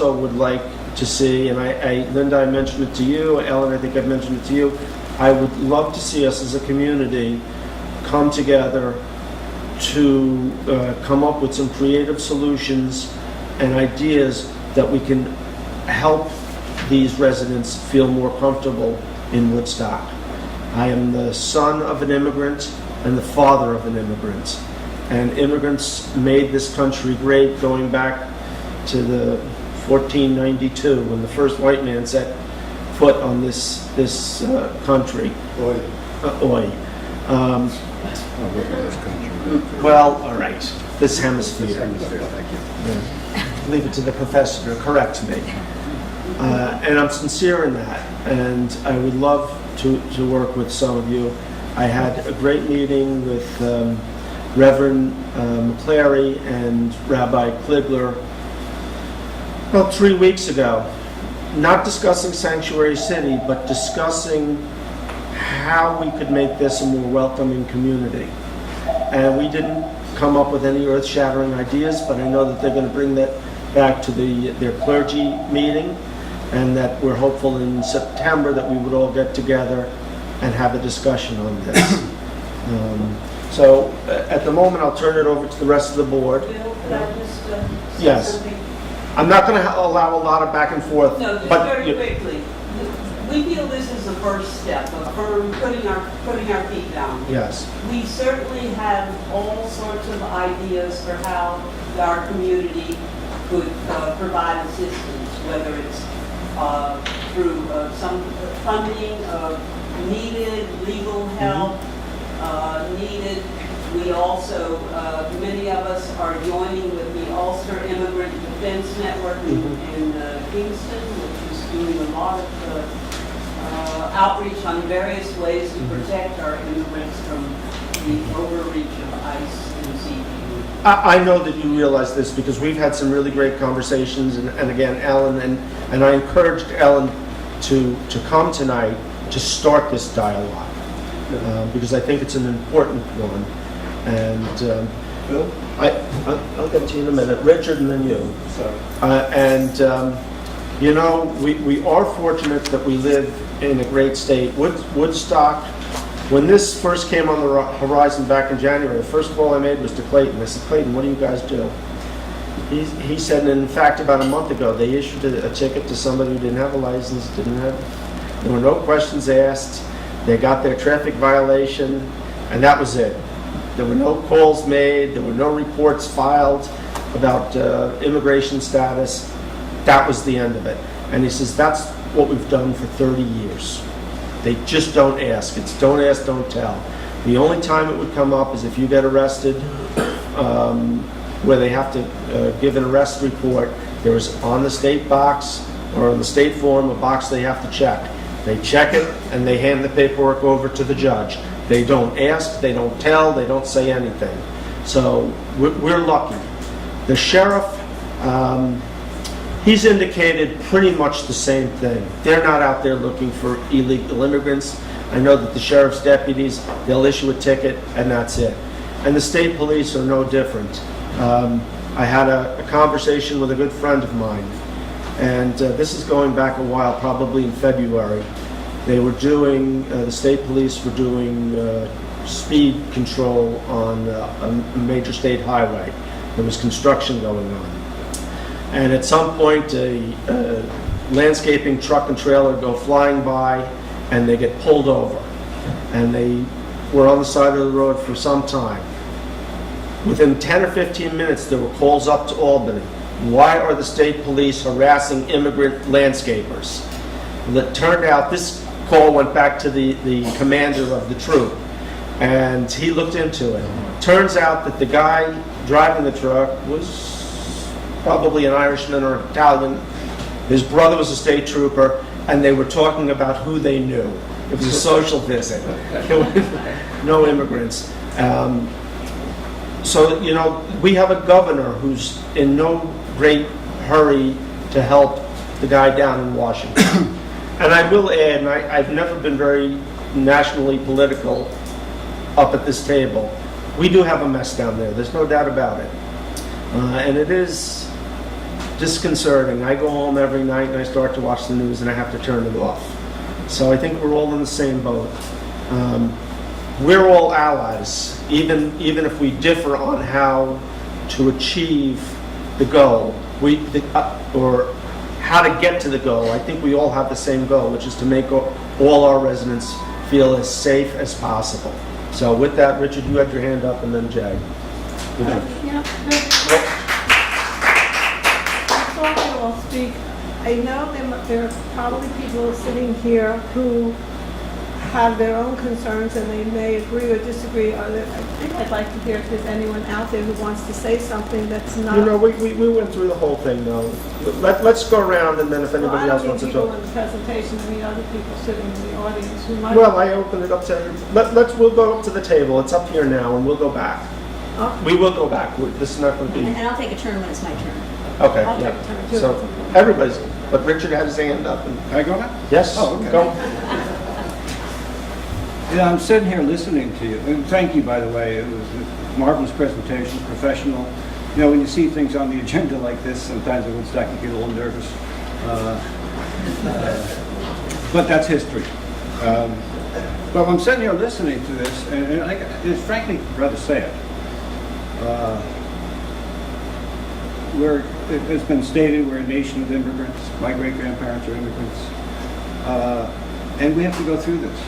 also would like to see, and Linda, I mentioned it to you, Ellen, I think I've mentioned it to you, I would love to see us as a community come together to come up with some creative solutions and ideas that we can help these residents feel more comfortable in Woodstock. I am the son of an immigrant and the father of an immigrant. And immigrants made this country great going back to the 1492 when the first white man set foot on this country. Oi. Well, all right. This hemisphere. Thank you. Yeah. Leave it to the professor to correct me. And I'm sincere in that. And I would love to work with some of you. I had a great meeting with Reverend McClary and Rabbi Kligler about 3 weeks ago. Not discussing Sanctuary City, but discussing how we could make this a more welcoming community. And we didn't come up with any earth-shattering ideas, but I know that they're going to bring that back to their clergy meeting, and that we're hopeful in September that we would all get together and have a discussion on this. So at the moment, I'll turn it over to the rest of the board. Bill, could I just say Yes. something? I'm not going to allow a lot of back and forth. No, just but very quickly. We feel this is the first step of putting our feet down. Yes. We certainly have all sorts of ideas for how our community could provide assistance, whether it's through some funding of needed legal help, needed. We also, many of us are joining with the Ulster Immigrant Defense Network in Kingston, which is doing a lot of outreach on various ways to protect our immigrants from the overreach of ICE and CPU. I know that you realize this because we've had some really great conversations, and again, Ellen, and I encouraged Ellen to come tonight to start this dialogue because I think it's an important one. And Bill? I'll get to you in a minute. Richard and then you. Sorry. You know, we are fortunate that we live in a great state. Woodstock, when this first came on the horizon back in January, the first call I made was to Clayton. I said, Clayton, what do you guys do? He said, and in fact, about a month ago, they issued a ticket to somebody who didn't have a license, there were no questions asked. They got their traffic violation, and that was it. There were no calls made, there were no reports filed about immigration status. That was the end of it. And he says, that's what we've done for 30 years. They just don't ask. It's don't ask, don't tell. The only time it would come up is if you get arrested, where they have to give an arrest report. There is on the state box or on the state form a box they have to check. They check it and they hand the paperwork over to the judge. They don't ask, they don't tell, they don't say anything. So we're lucky. The sheriff, he's indicated pretty much the same thing. They're not out there looking for illegal immigrants. I know that the sheriff's deputies, they'll issue a ticket and that's it. And the state police are no different. I had a conversation with a good friend of mine, and this is going back a while, probably in February. They were doing, the state police were doing speed control on a major state highway. There was construction going on. And at some point, a landscaping truck and trailer go flying by, and they get pulled over. And they were on the side of the road for some time. Within 10 or 15 minutes, there were calls up to Albany. Why are the state police harassing immigrant landscapers? And it turned out this call went back to the commander of the troop, and he looked into it. Turns out that the guy driving the truck was probably an Irishman or an Italian. His brother was a state trooper, and they were talking about who they knew. It was a social visit. No immigrants. So, you know, we have a governor who's in no great hurry to help the guy down in Washington. And I will add, and I've never been very nationally political up at this table, we do have a mess down there. There's no doubt about it. And it is disconcerting. I go home every night and I start to watch the news and I have to turn it off. So I think we're all in the same boat. We're all allies, even if we differ on how to achieve the goal, or how to get to the goal. I think we all have the same goal, which is to make all our residents feel as safe as possible. So with that, Richard, you had your hand up, and then Jay. Yeah, before I will speak, I know there are probably people sitting here who have their own concerns and they may agree or disagree. I think I'd like to hear if there's anyone out there who wants to say something that's not... You know, we went through the whole thing, though. Let's go around, and then if anybody else wants to Well, talk. I don't mean people in the presentation, I mean other people sitting in the audience who might... Well, I open it up to everybody. We'll go up to the table. It's up here now, and we'll go back. Okay. We will go back. This is not going to be... And I'll take a turn when it's my turn. Okay, I'll take yeah. a turn, too. So, everybody's... But Richard had his hand up, and... Can I go now? Yes, Oh, okay. go. Yeah, I'm sitting here listening to you, and thank you, by the way. It was a marvelous presentation, professional. You know, when you see things on the agenda like this, sometimes at Woodstock you get a little nervous. But that's history. But I'm sitting here listening to this, and it's frankly rather sad. It's been stated we're a nation of immigrants. My great-grandparents are immigrants. And we have to go through this.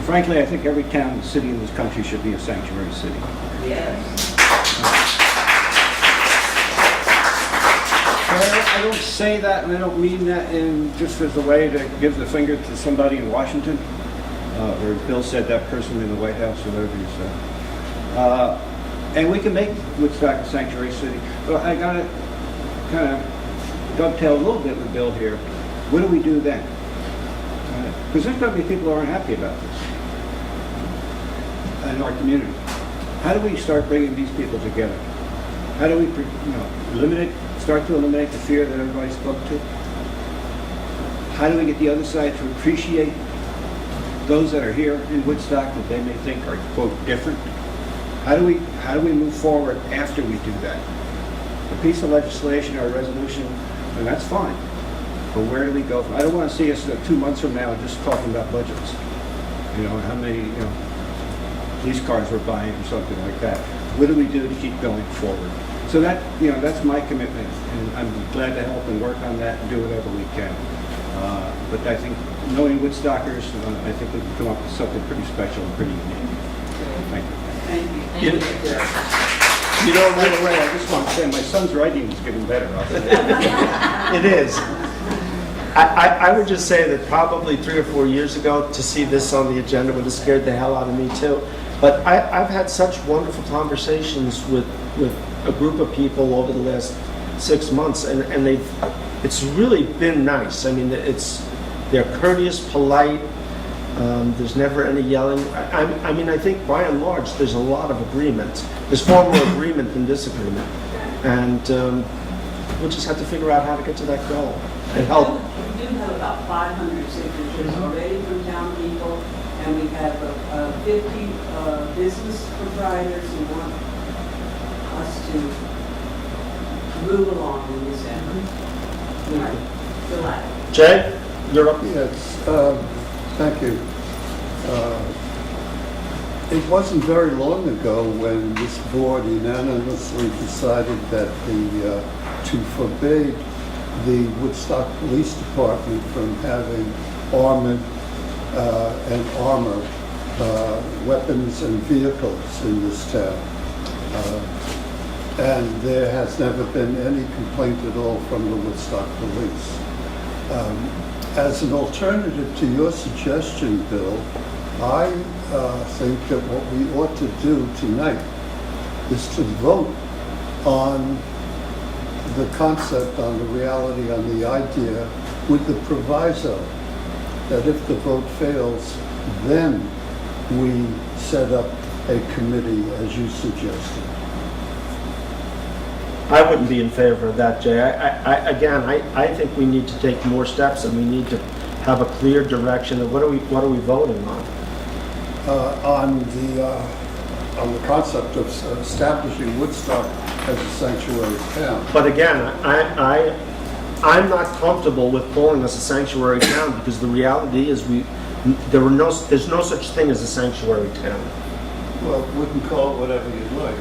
Frankly, I think every town and city in this country should be a sanctuary city. Yes. I don't say that, and I don't mean that in just as a way to give the finger to somebody in Washington, or as Bill said, that person in the White House, or whatever you said. And we can make Woodstock a sanctuary city. But I got to kind of dovetail a little bit with Bill here. What do we do then? Because there's going to be people who aren't happy about this in our community. How do we start bringing these people together? How do we, start to eliminate the fear that everybody spoke to? How do we get the other side to appreciate those that are here in Woodstock that they may think are, quote, different? How do we move forward after we do that? A piece of legislation or a resolution, and that's fine. But where do we go from? I don't want to see us 2 months from now just talking about budgets. You know, how many police cars we're buying or something like that. What do we do to keep going forward? So that, that's my commitment, and I'm glad to help and work on that and do whatever we can. But I think, knowing Woodstockers, I think we can come up with something pretty special and pretty unique. Thank you. Thank you. You know, By the way, I just want to say my son's writing is getting better. it is. I would just say that probably 3 or 4 years ago, to see this on the agenda would have scared the hell out of me too. But I've had such wonderful conversations with a group of people over the last 6 months, and it's really been nice. I mean, they're courteous, polite. There's never any yelling. I mean, I think by and large, there's a lot of agreement. There's far more agreement than disagreement. And we'll just have to figure out how to get to that goal and help. We do have about 500 signatures already from town people, and we have 50 business proprietors who want us to move along in this effort. All right, July. Jay, you're up. Yes, thank you. It wasn't very long ago when this board unanimously decided that to forbid the Woodstock Police Department from having armored and armor weapons and vehicles in this town. And there has never been any complaint at all from the Woodstock Police. As an alternative to your suggestion, Bill, I think that what we ought to do tonight is to vote on the concept, on the reality, on the idea, with the proviso that if the vote fails, then we set up a committee as you suggested. I wouldn't be in favor of that, Jay. I think we need to take more steps, and we need to have a clear direction of what are we voting on. on the concept of establishing Woodstock as a sanctuary town. But again, I'm not comfortable with calling us a sanctuary town because the reality is there's no such thing as a sanctuary town. Well, we can call it whatever you'd like.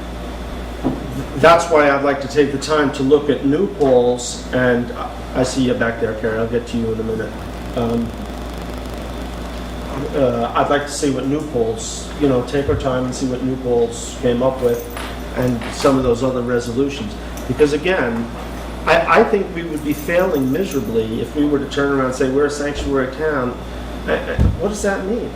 That's why I'd like to take the time to look at New Paltz, and I see you back there, Karen, I'll get to you in a minute. I'd like to see what New Paltz, take our time and see what New Paltz came up with and some of those other resolutions. Because again, I think we would be failing miserably if we were to turn around and say, we're a sanctuary town. What does that mean?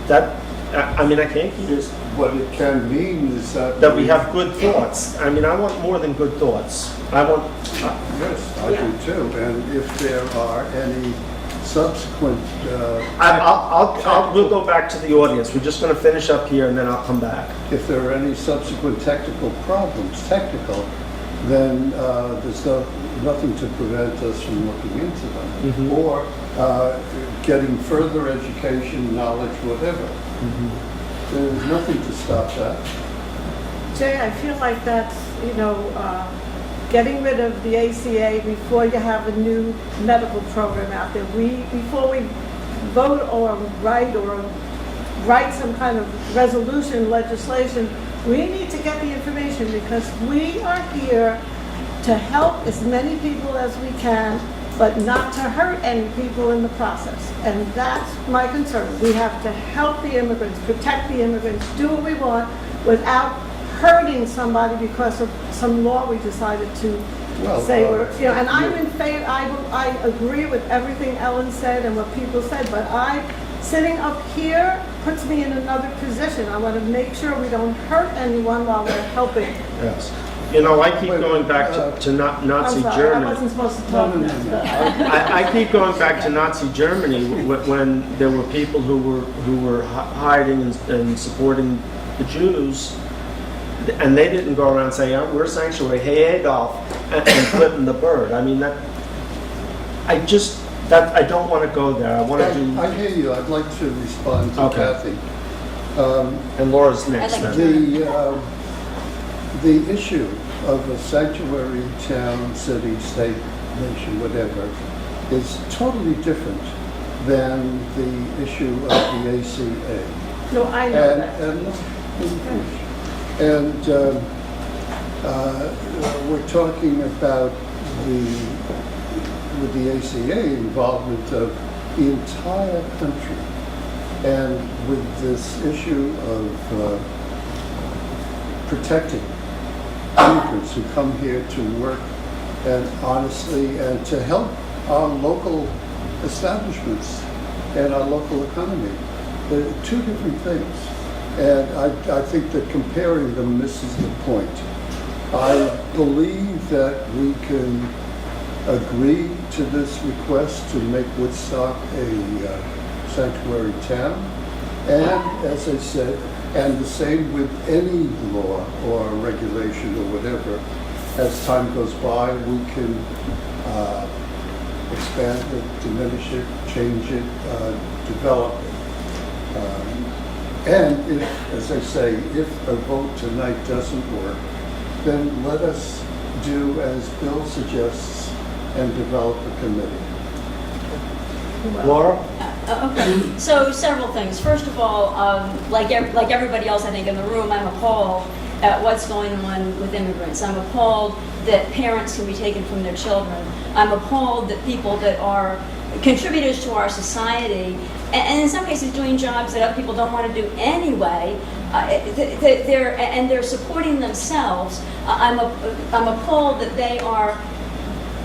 I can't keep this. What it can mean is That we have good thoughts. I want more than good thoughts. Yes, I do too. And if there are any subsequent... We'll go back to the audience. We're just going to finish up here and then I'll come back. If there are any subsequent technical problems, then there's nothing to prevent us from looking into them. Mhm. Or getting further education, knowledge, whatever. There's nothing to stop that. Jay, I feel like that's, getting rid of the ACA before you have a new medical program out there. Before we vote or write some kind of resolution, legislation, we need to get the information because we are here to help as many people as we can, but not to hurt any people in the process. And that's my concern. We have to help the immigrants, protect the immigrants, do what we want without hurting somebody because of some law we decided to say and I'm in favor, I agree with everything Ellen said and what people said, but sitting up here puts me in another position. I want to make sure we don't hurt anyone while we're helping. Yes. I keep going back to Nazi I'm sorry, Germany. I wasn't supposed to talk next. I keep going back to Nazi Germany when there were people who were hiding and supporting the Jews, and they didn't go around saying, we're sanctuary, hey Adolf, and flipping the bird. I don't want to go there. I want to do... I hear you. I'd like to respond to Kathy. And Laura's next. The issue of a sanctuary town, city, state, nation, whatever, is totally different than the issue of the ACA. No, I know that. And we're talking about with the ACA involvement of the entire country, and with this issue of protecting immigrants who come here to work and honestly and to help our local establishments and our local economy. They're two different things. And I think that comparing them misses the point. I believe that we can agree to this request to make Woodstock a sanctuary town. And as I said, and the same with any law or regulation or whatever, as time goes by, we can expand it, diminish it, change it, develop it. And if, as I say, if a vote tonight doesn't work, then let us do as Bill suggests and develop a committee. Laura? Okay, so several things. First of all, like everybody else I think in the room, I'm appalled at what's going on with immigrants. I'm appalled that parents can be taken from their children. I'm appalled that people that are contributors to our society, and in some cases doing jobs that other people don't want to do anyway, they're supporting themselves. I'm appalled that they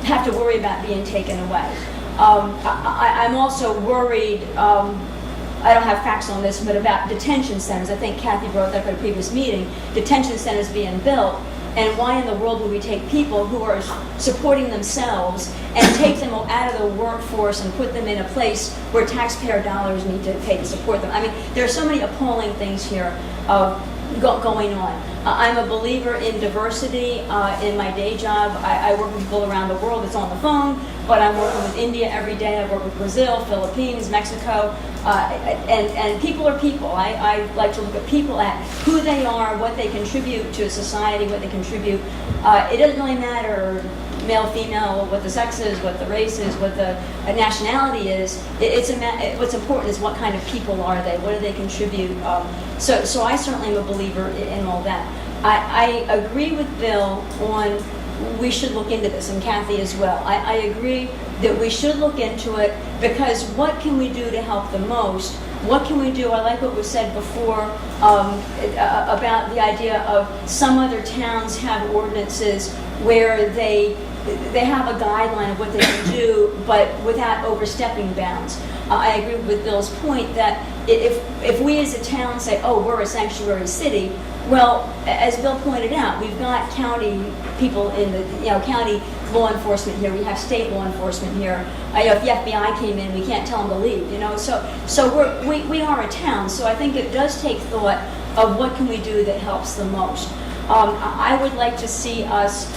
have to worry about being taken away. I'm also worried, I don't have facts on this, but about detention centers. I think Kathy brought that up at a previous meeting, detention centers being built, and why in the world would we take people who are supporting themselves and take them out of the workforce and put them in a place where taxpayer dollars need to pay to support them? I mean, there are so many appalling things here of going on. I'm a believer in diversity in my day job. I work with people around the world. It's on the phone, but I'm working with India every day. I work with Brazil, Philippines, Mexico, and people are people. I like to look at people, at who they are, what they contribute to society, what they contribute. It doesn't really matter male, female, what the sex is, what the race is, what the nationality is. What's important is what kind of people are they, what do they contribute. So I certainly am a believer in all that. I agree with Bill on we should look into this, and Kathy as well. I agree that we should look into it, because what can we do to help the most? What can we do? I like what was said before about the idea of some other towns have ordinances where they have a guideline of what they can do, but without overstepping bounds. I agree with Bill's point that if we as a town say, oh, we're a sanctuary city, well, as Bill pointed out, we've got county people in the, county law enforcement here. We have state law enforcement here. If the FBI came in, we can't tell them to leave. So we are a town. So I think it does take thought of what can we do that helps the most. I would like to see us.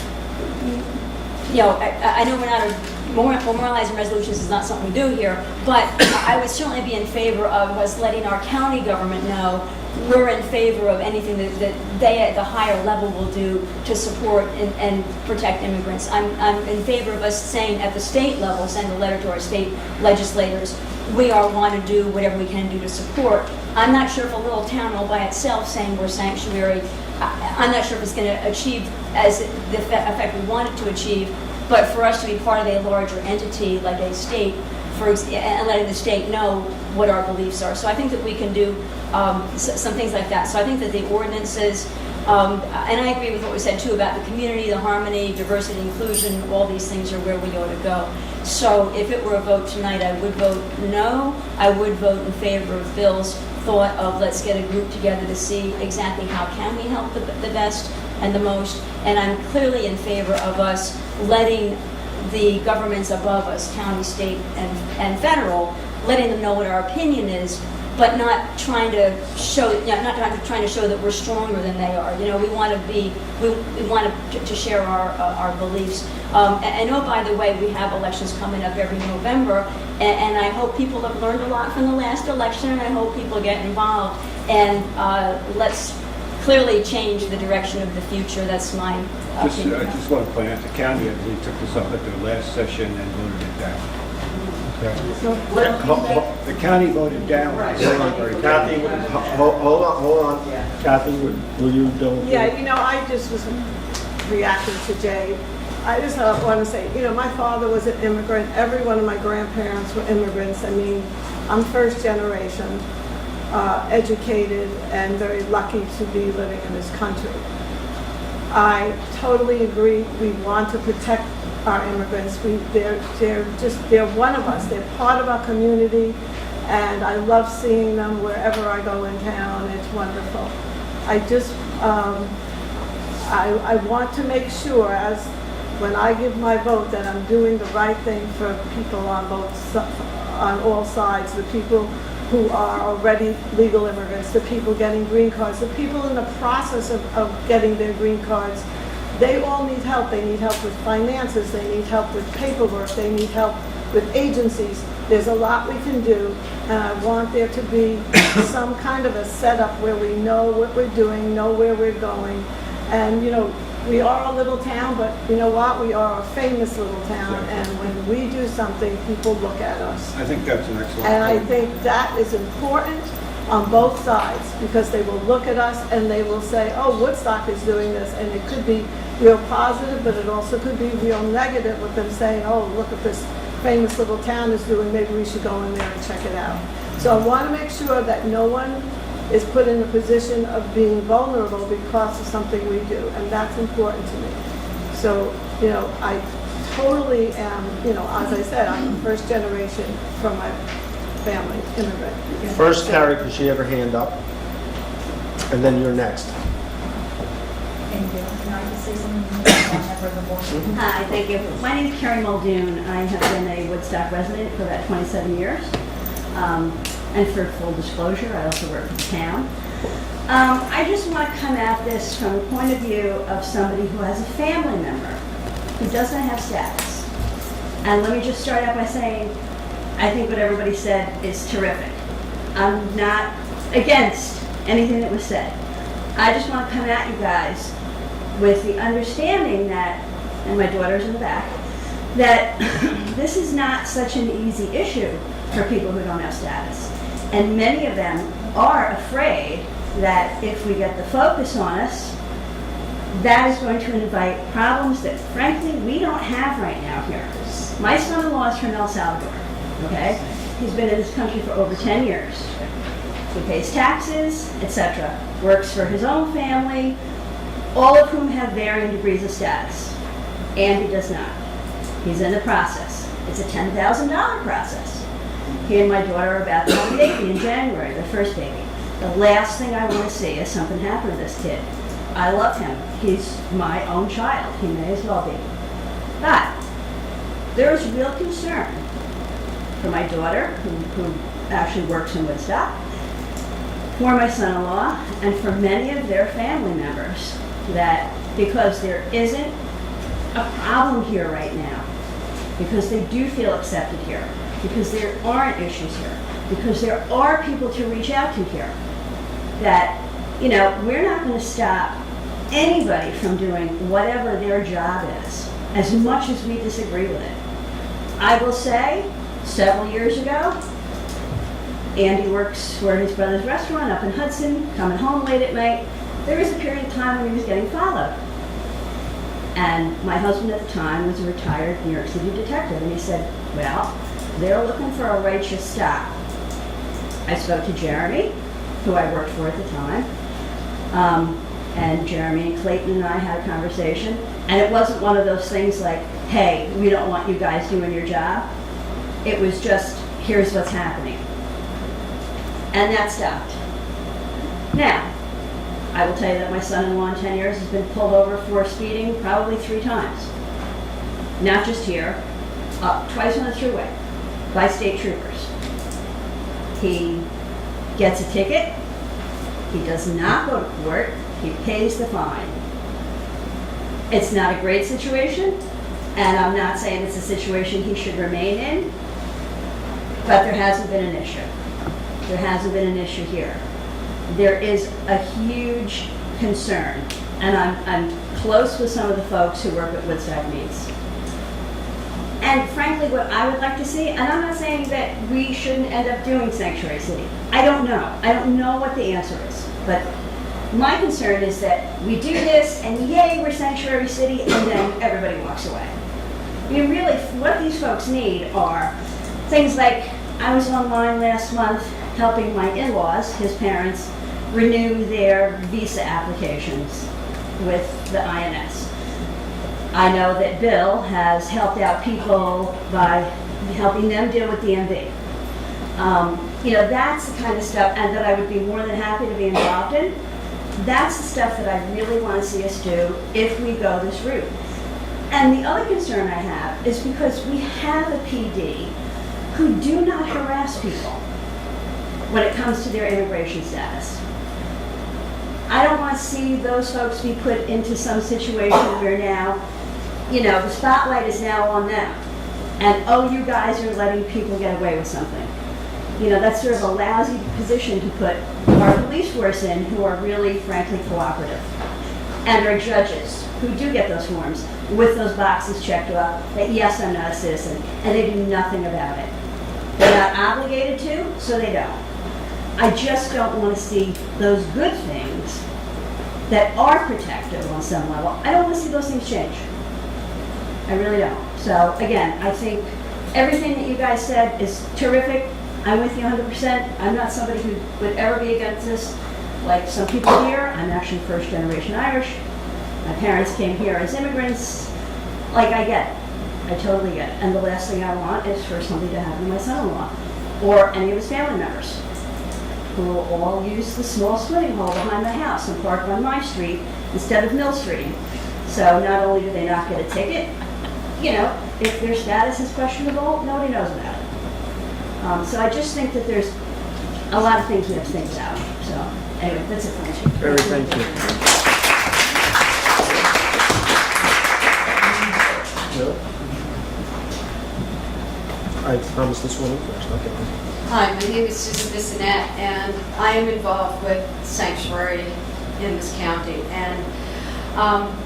I know we're not memorializing resolutions is not something we do here, but I would certainly be in favor of us letting our county government know we're in favor of anything that they at the higher level will do to support and protect immigrants. I'm in favor of us saying at the state level, send a letter to our state legislators, we want to do whatever we can do to support. I'm not sure if a little town all by itself saying we're sanctuary, I'm not sure if it's going to achieve as the effect we want it to achieve, but for us to be part of a larger entity like a state, and letting the state know what our beliefs are. So I think that we can do some things like that. So I think that the ordinances, and I agree with what was said too about the community, the harmony, diversity, inclusion, all these things are where we ought to go. So if it were a vote tonight, I would vote no. I would vote in favor of Bill's thought of let's get a group together to see exactly how can we help the best and the most. And I'm clearly in favor of us letting the governments above us, county, state, and federal, letting them know what our opinion is, but not trying to show, not trying to show that we're stronger than they are. We want to share our beliefs. And oh, by the way, we have elections coming up every November, and I hope people have learned a lot from the last election, and I hope people get involved. And let's clearly change the direction of the future. That's my opinion. I just want to point out the county, I believe, took this up at their last session and voted it down. The county voted down. Kathy, hold on. Kathy, will you go? Yeah, I just was reacting to Jay. I just want to say, my father was an immigrant. Every one of my grandparents were immigrants. I mean, I'm first generation, educated, and very lucky to be living in this country. I totally agree. We want to protect our immigrants. They're one of us. They're part of our community, and I love seeing them wherever I go in town. It's wonderful. I just, I want to make sure, as when I give my vote, that I'm doing the right thing for people on all sides, the people who are already legal immigrants, the people getting green cards, the people in the process of getting their green cards. They all need help. They need help with finances. They need help with paperwork. They need help with agencies. There's a lot we can do, and I want there to be some kind of a setup where we know what we're doing, know where we're going. And, we are a little town, but you know what? We are a famous little town, and when we do something, people look at us. I think that's an excellent And I point. think that is important on both sides, because they will look at us and they will say, oh, Woodstock is doing this, and it could be real positive, but it also could be real negative with them saying, oh, look at this famous little town is doing, maybe we should go in there and check it out. So I want to make sure that no one is put in a position of being vulnerable because of something we do, and that's important to me. So, I totally am, as I said, I'm a first generation from my family, immigrant. First, Carrie, because she had her hand up, and then you're next. Thank you. Can I just say something? Hi, thank you. My name is Carrie Muldoon. I have been a Woodstock resident for about 27 years. And for full disclosure, I also work for the town. I just want to come at this from the point of view of somebody who has a family member who does not have status. And let me just start out by saying, I think what everybody said is terrific. I'm not against anything that was said. I just want to come at you guys with the understanding that, and my daughter's in the back, that this is not such an easy issue for people who don't have status. And many of them are afraid that if we get the focus on us, that is going to invite problems that frankly we don't have right now here. My son-in-law is from El Salvador, okay? He's been in this country for over 10 years. He pays taxes, etc., works for his own family, all of whom have varying degrees of status. Andy does not. He's in the process. It's a $10,000 process. He and my daughter are about to have a baby in January, their first baby. The last thing I want to see is something happen to this kid. I love him. He's my own child. He may as well be. But there is real concern for my daughter, who actually works in Woodstock, for my son-in-law, and for many of their family members, that because there isn't a problem here right now, because they do feel accepted here, because there aren't issues here, because there are people to reach out to here, that, we're not going to stop anybody from doing whatever their job is, as much as we disagree with it. I will say, several years ago, Andy works for his brother's restaurant up in Hudson, coming home late at night. There was a period of time when he was getting followed. And my husband at the time was a retired New York City detective, and he said, well, they're looking for a righteous stop. I spoke to Jeremy, who I worked for at the time, and Jeremy and Clayton and I had a conversation, and it wasn't one of those things like, hey, we don't want you guys doing your job. It was just, here's what's happening. And that stopped. Now, I will tell you that my son-in-law in 10 years has been pulled over for speeding probably 3 times. Not just here, twice on the thruway by state troopers. He gets a ticket, he does not go to court, he pays the fine. It's not a great situation, and I'm not saying it's a situation he should remain in, but there hasn't been an issue. There hasn't been an issue here. There is a huge concern, and I'm close with some of the folks who work at Woodstock Meats. And frankly, what I would like to see, and I'm not saying that we shouldn't end up doing Sanctuary City. I don't know. I don't know what the answer is. But my concern is that we do this, and yay, we're Sanctuary City, and then everybody walks away. I mean, really, what these folks need are things like, I was online last month helping my in-laws, his parents, renew their visa applications with the INS. I know that Bill has helped out people by helping them deal with DMV. That's the kind of stuff, and that I would be more than happy to be involved in. That's the stuff that I really want to see us do if we go this route. And the other concern I have is because we have a PD who do not harass people when it comes to their immigration status. I don't want to see those folks be put into some situation where now, the spotlight is now on them. And, oh, you guys are letting people get away with something. That's sort of a lousy position to put our police force in, who are really, frankly, cooperative. And our judges, who do get those forms with those boxes checked off that, yes, I'm not a citizen, and they do nothing about it. They're not obligated to, so they don't. I just don't want to see those good things that are protective on some level. I don't want to see those things change. I really don't. So again, I think everything that you guys said is terrific. I'm with you 100%. I'm not somebody who would ever be against this. Like some people here, I'm actually first generation Irish. My parents came here as immigrants. Like, I get it. I totally get it. And the last thing I want is for something to happen to my son-in-law or any of his family members, who will all use the small swimming hole behind my house and park on my street instead of Mill Street. So not only do they not get a ticket, if their status is questionable, nobody knows about it. So I just think that there's a lot of things lift things out. So anyway, that's it for me. Very, thank you. No? I promised this one first, okay. Hi, my name is Susan Bissonette, and I am involved with Sanctuary in this county. And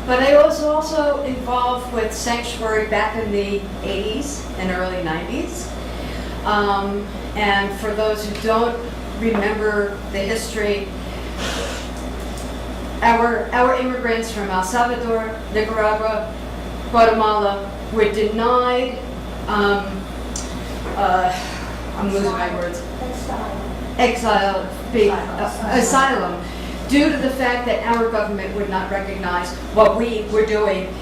but I was also involved with Sanctuary back in the 80s and early 90s. And for those who don't remember the history, our immigrants from El Salvador, Nicaragua, Guatemala were denied, I'm losing my words, asylum, due to the fact that our government would not recognize what we were doing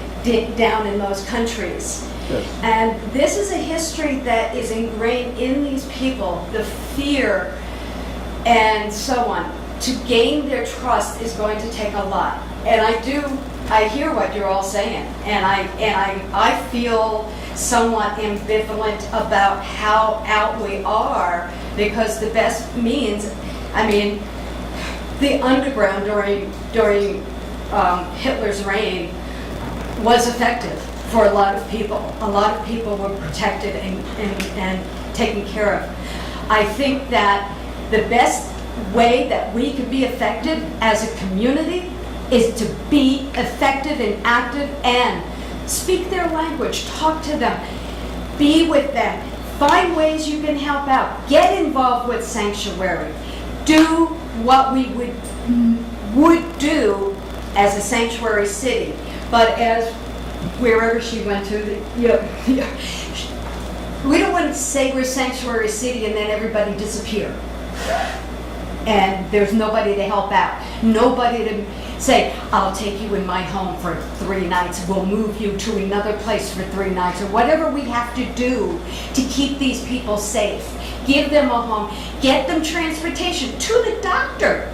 down in those countries. Yes. And this is a history that is ingrained in these people, the fear and so on. To gain their trust is going to take a lot. And I hear what you're all saying, and I feel somewhat ambivalent about how out we are, because the best means, I mean, the underground during Hitler's reign was effective for a lot of people. A lot of people were protected and taken care of. I think that the best way that we could be effective as a community is to be effective and active and speak their language, talk to them, be with them, find ways you can help out, get involved with Sanctuary, do what we would do as a sanctuary city. But as wherever she went to, we don't want to say we're sanctuary city and then everybody disappear. And there's nobody to help out, nobody to say, I'll take you in my home for 3 nights, we'll move you to another place for 3 nights, or whatever we have to do to keep these people safe. Give them a home, get them transportation to the doctor.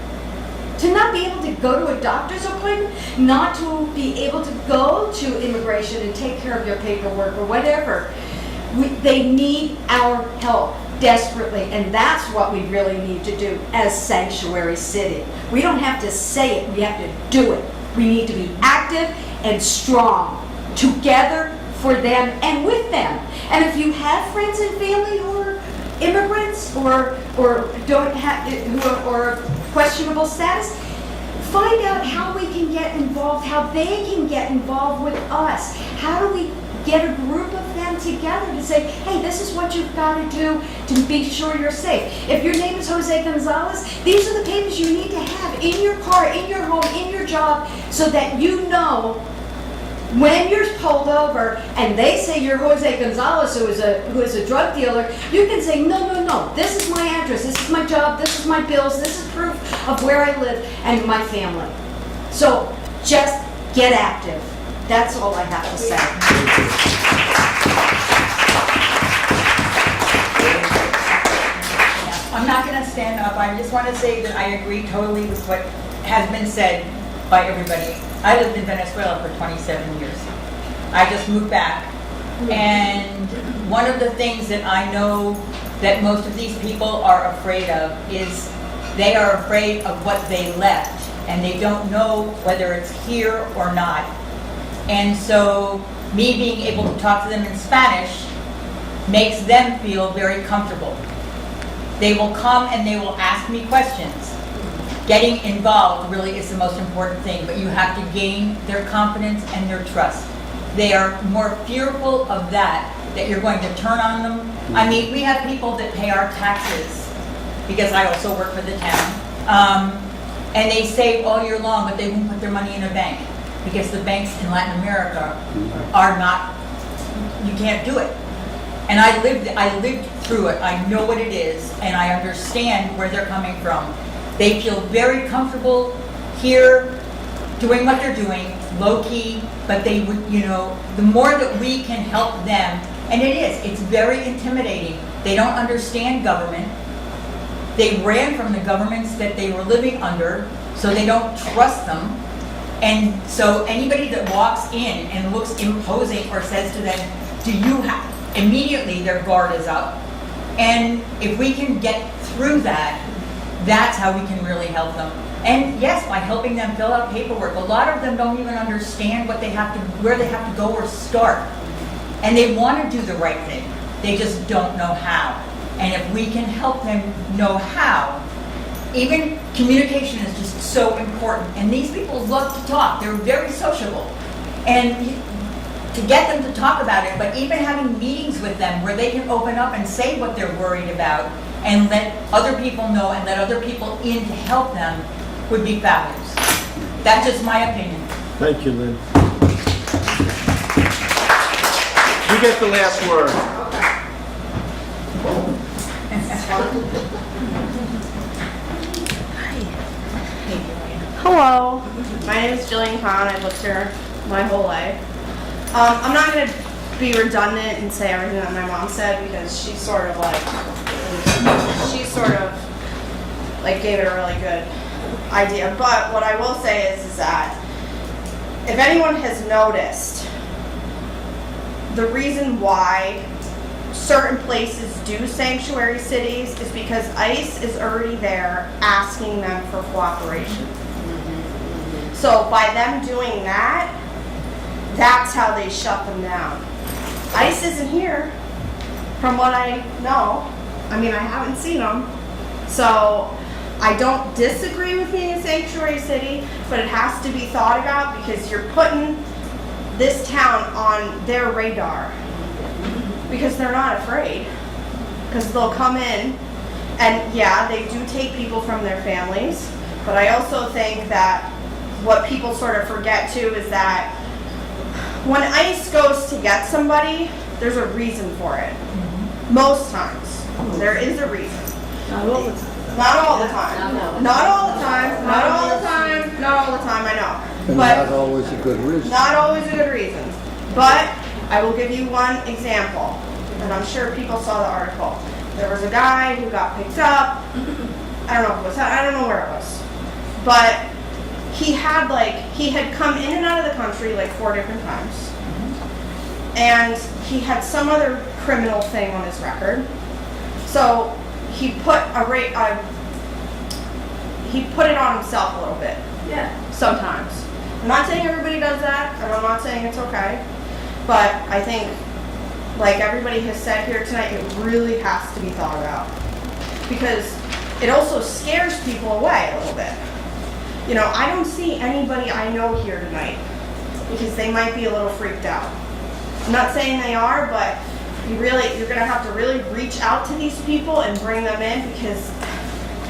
To not be able to go to a doctor's appointment, not to be able to go to immigration and take care of your paperwork or whatever. They need our help desperately, and that's what we really need to do as Sanctuary City. We don't have to say it, we have to do it. We need to be active and strong, together for them and with them. And if you have friends and family who are immigrants or don't have, who are questionable status, find out how we can get involved, how they can get involved with us. How do we get a group of them together to say, hey, this is what you've got to do to be sure you're safe. If your name is Jose Gonzalez, these are the papers you need to have in your car, in your home, in your job, so that you know when you're pulled over and they say you're Jose Gonzalez, who is a drug dealer, you can say, no, this is my address, this is my job, this is my bills, this is proof of where I live and my family. So just get active. That's all I have to say. I'm not going to stand up. I just want to say that I agree totally with what has been said by everybody. I lived in Venezuela for 27 years. I just moved back. And one of the things that I know that most of these people are afraid of is they are afraid of what they left. And they don't know whether it's here or not. And so me being able to talk to them in Spanish makes them feel very comfortable. They will come and they will ask me questions. Getting involved really is the most important thing, but you have to gain their confidence and their trust. They are more fearful of that you're going to turn on them. I mean, we have people that pay our taxes, because I also work for the town, and they save all year long, but they won't put their money in a bank. Because the banks in Latin America are not, you can't do it. And I lived through it. I know what it is, and I understand where they're coming from. They feel very comfortable here doing what they're doing, low-key, but they would, the more that we can help them, and it's very intimidating. They don't understand government. They ran from the governments that they were living under, so they don't trust them. And so anybody that walks in and looks imposing or says to them, do you have, immediately their guard is up. And if we can get through that, That's how we can really help them. And yes, by helping them fill out paperwork. A lot of them don't even understand what they have to, where they have to go or start. And they want to do the right thing. They just don't know how. And if we can help them know how, even communication is just so important. And these people love to talk. They're very sociable. And to get them to talk about it, but even having meetings with them where they can open up and say what they're worried about and let other people know and let other people in to help them would be fabulous. That's just my opinion. Thank you, Lynn. You get the last word. Hello, my name is Jillian Kahn. I've lived here my whole life. I'm not going to be redundant and say everything that my mom said because she sort of gave it a really good idea. But what I will say is that if anyone has noticed, the reason why certain places do sanctuary cities is because ICE is already there asking them for cooperation. So by them doing that, that's how they shut them down. ICE isn't here, from what I know. I mean, I haven't seen them. So I don't disagree with being a sanctuary city, but it has to be thought about because you're putting this town on their radar. Because they're not afraid. Because they'll come in, and yeah, they do take people from their families, but I also think that what people sort of forget too is that when ICE goes to get somebody, there's a reason for it. Most times, there is a reason. Not all the time. Not all the time. Not all the time. Not all the time. Not all the time, I know. And But not always a good reason. not always a good reason. But I will give you one example, and I'm sure people saw the article. There was a guy who got picked up. I don't know if it was, I don't know where it was. But he had come in and out of the country like 4 different times. And he had some other criminal thing on his record. So he put it on himself a little bit. Yeah. Sometimes. I'm not saying everybody does that, and I'm not saying it's okay. But I think, like everybody has said here tonight, it really has to be thought about. Because it also scares people away a little bit. You know, I don't see anybody I know here tonight because they might be a little freaked out. I'm not saying they are, but you're going to have to really reach out to these people and bring them in because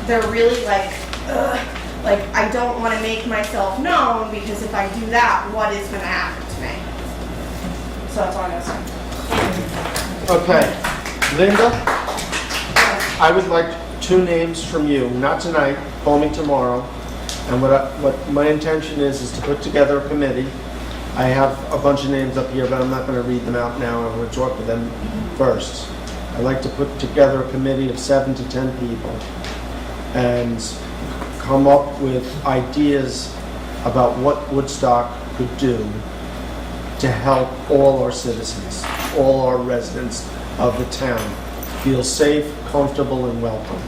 they're really like, I don't want to make myself known because if I do that, what is going to happen to me? So that's all I'm going to say. Okay. Linda, I would like 2 names from you, not tonight, call me tomorrow. And what my intention is to put together a committee. I have a bunch of names up here, but I'm not going to read them out now. I'm going to talk to them first. I'd like to put together a committee of 7 to 10 people and come up with ideas about what Woodstock could do to help all our citizens, all our residents of the town feel safe, comfortable, and welcome.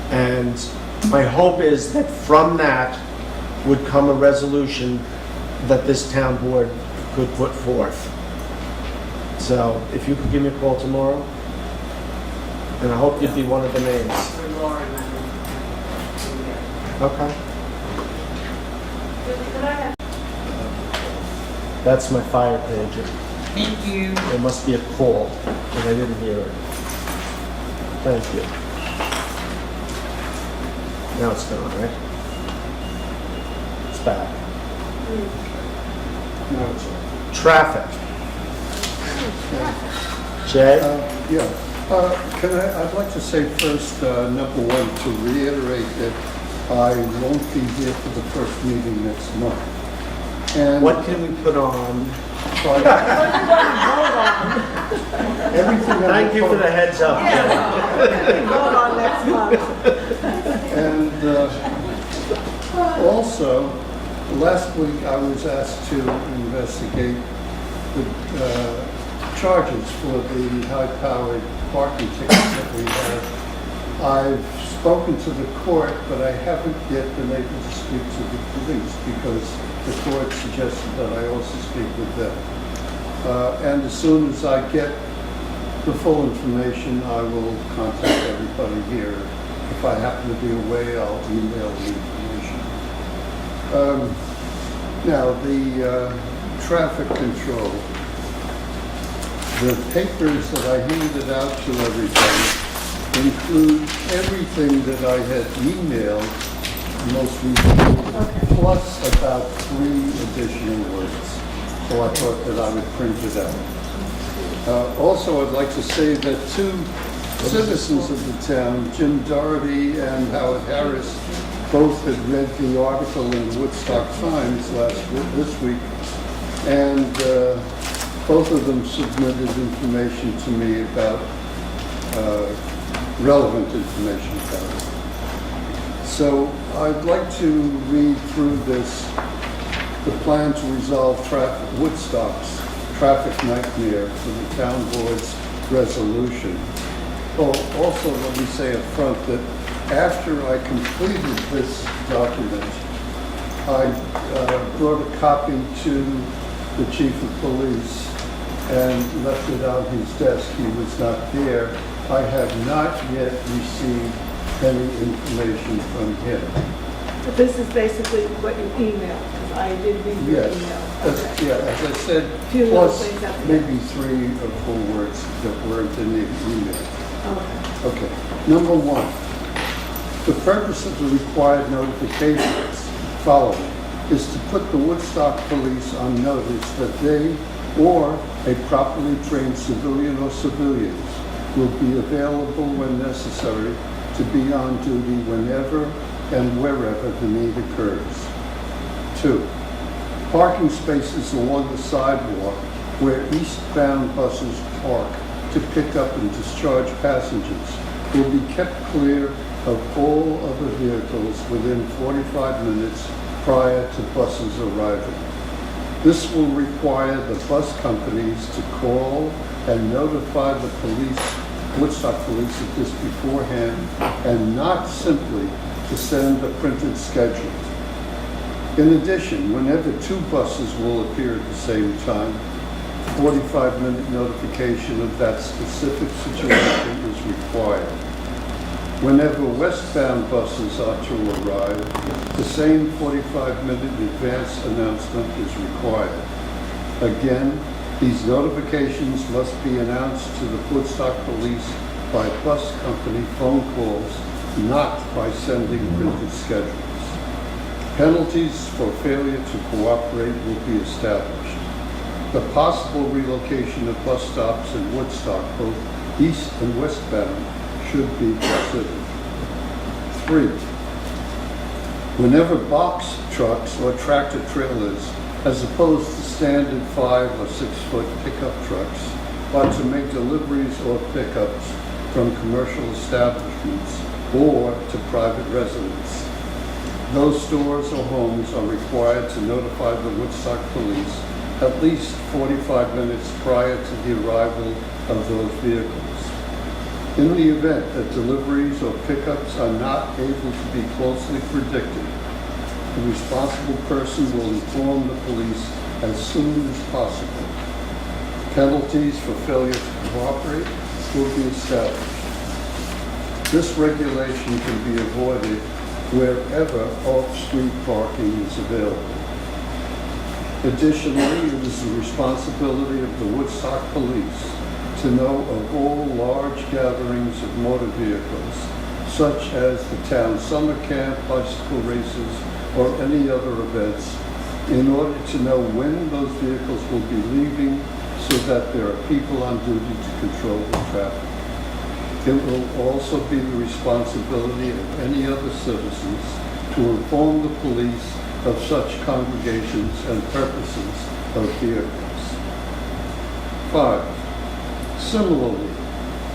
And my hope is that from that would come a resolution that this town board could put forth. So if you could give me a call tomorrow, and I hope you'd be one of the names. Okay. That's my fire pager. Thank you. There must be a call, and I didn't hear it. Thank you. Now it's gone, right? It's back. Now it's on. Traffic. Jay? I'd like to say first, number 1, to reiterate that I won't be here for the first meeting next month. And What can we put on? everything that Thank you for the heads up. Jay. Vote on next month. And also, last week I was asked to investigate the charges for the high-powered parking tickets that we have I've spoken to the court, but I haven't yet been able to speak to the police because the court suggested that I also speak with them. And as soon as I get the full information, I will contact everybody here. If I happen to be away, I'll email the information. Now, the traffic control. The papers that I handed out to everybody include everything that I had emailed most recently, plus about 3 additional words. So I thought that I would print it out. Also, I'd like to say that 2 citizens of the town, Jim Doherty and Howard Harris, both had read the article in the Woodstock Times this week, and both of them submitted information to me about relevant information about it. So I'd like to read through this, the plan to resolve Woodstock's traffic nightmare for the town board's resolution. Oh, also let me say up front that after I completed this document, I brought a copy to the chief of police and left it on his desk. He was not there. I have not yet received any information from him. But this is basically what you emailed, because I did read your Yes, email. yeah, as I said, Few little plus things at the maybe 3 or 4 words that weren't in the email. Okay. Okay, number 1, the purpose of the required notifications following is to put the Woodstock police on notice that they or a properly trained civilian or civilians will be available when necessary to be on duty whenever and wherever the need occurs. 2, parking spaces along the sidewalk where eastbound buses park to pick up and discharge passengers will be kept clear of all other vehicles within 45 minutes prior to buses arriving. This will require the bus companies to call and notify the police, Woodstock police, of this beforehand, and not simply to send a printed schedule. In addition, whenever 2 buses will appear at the same time, 45-minute notification of that specific situation is required. Whenever westbound buses are to arrive, the same 45-minute advance announcement is required. Again, these notifications must be announced to the Woodstock police by bus company phone calls, not by sending printed schedules. Penalties for failure to cooperate will be established. The possible relocation of bus stops in Woodstock, both east and westbound, should be considered. 3, whenever box trucks or tractor trailers, as opposed to standard 5 or 6 foot pickup trucks, are to make deliveries or pickups from commercial establishments or to private residents, those stores or homes are required to notify the Woodstock police at least 45 minutes prior to the arrival of those vehicles. In the event that deliveries or pickups are not able to be closely predicted, the responsible person will inform the police as soon as possible. Penalties for failure to cooperate will be established. This regulation can be avoided wherever off-street parking is available. Additionally, it is the responsibility of the Woodstock police to know of all large gatherings of motor vehicles, such as the town summer camp, bicycle races, or any other events, in order to know when those vehicles will be leaving so that there are people on duty to control the traffic. It will also be the responsibility of any other citizens to inform the police of such congregations and purposes of vehicles. 5. Similarly,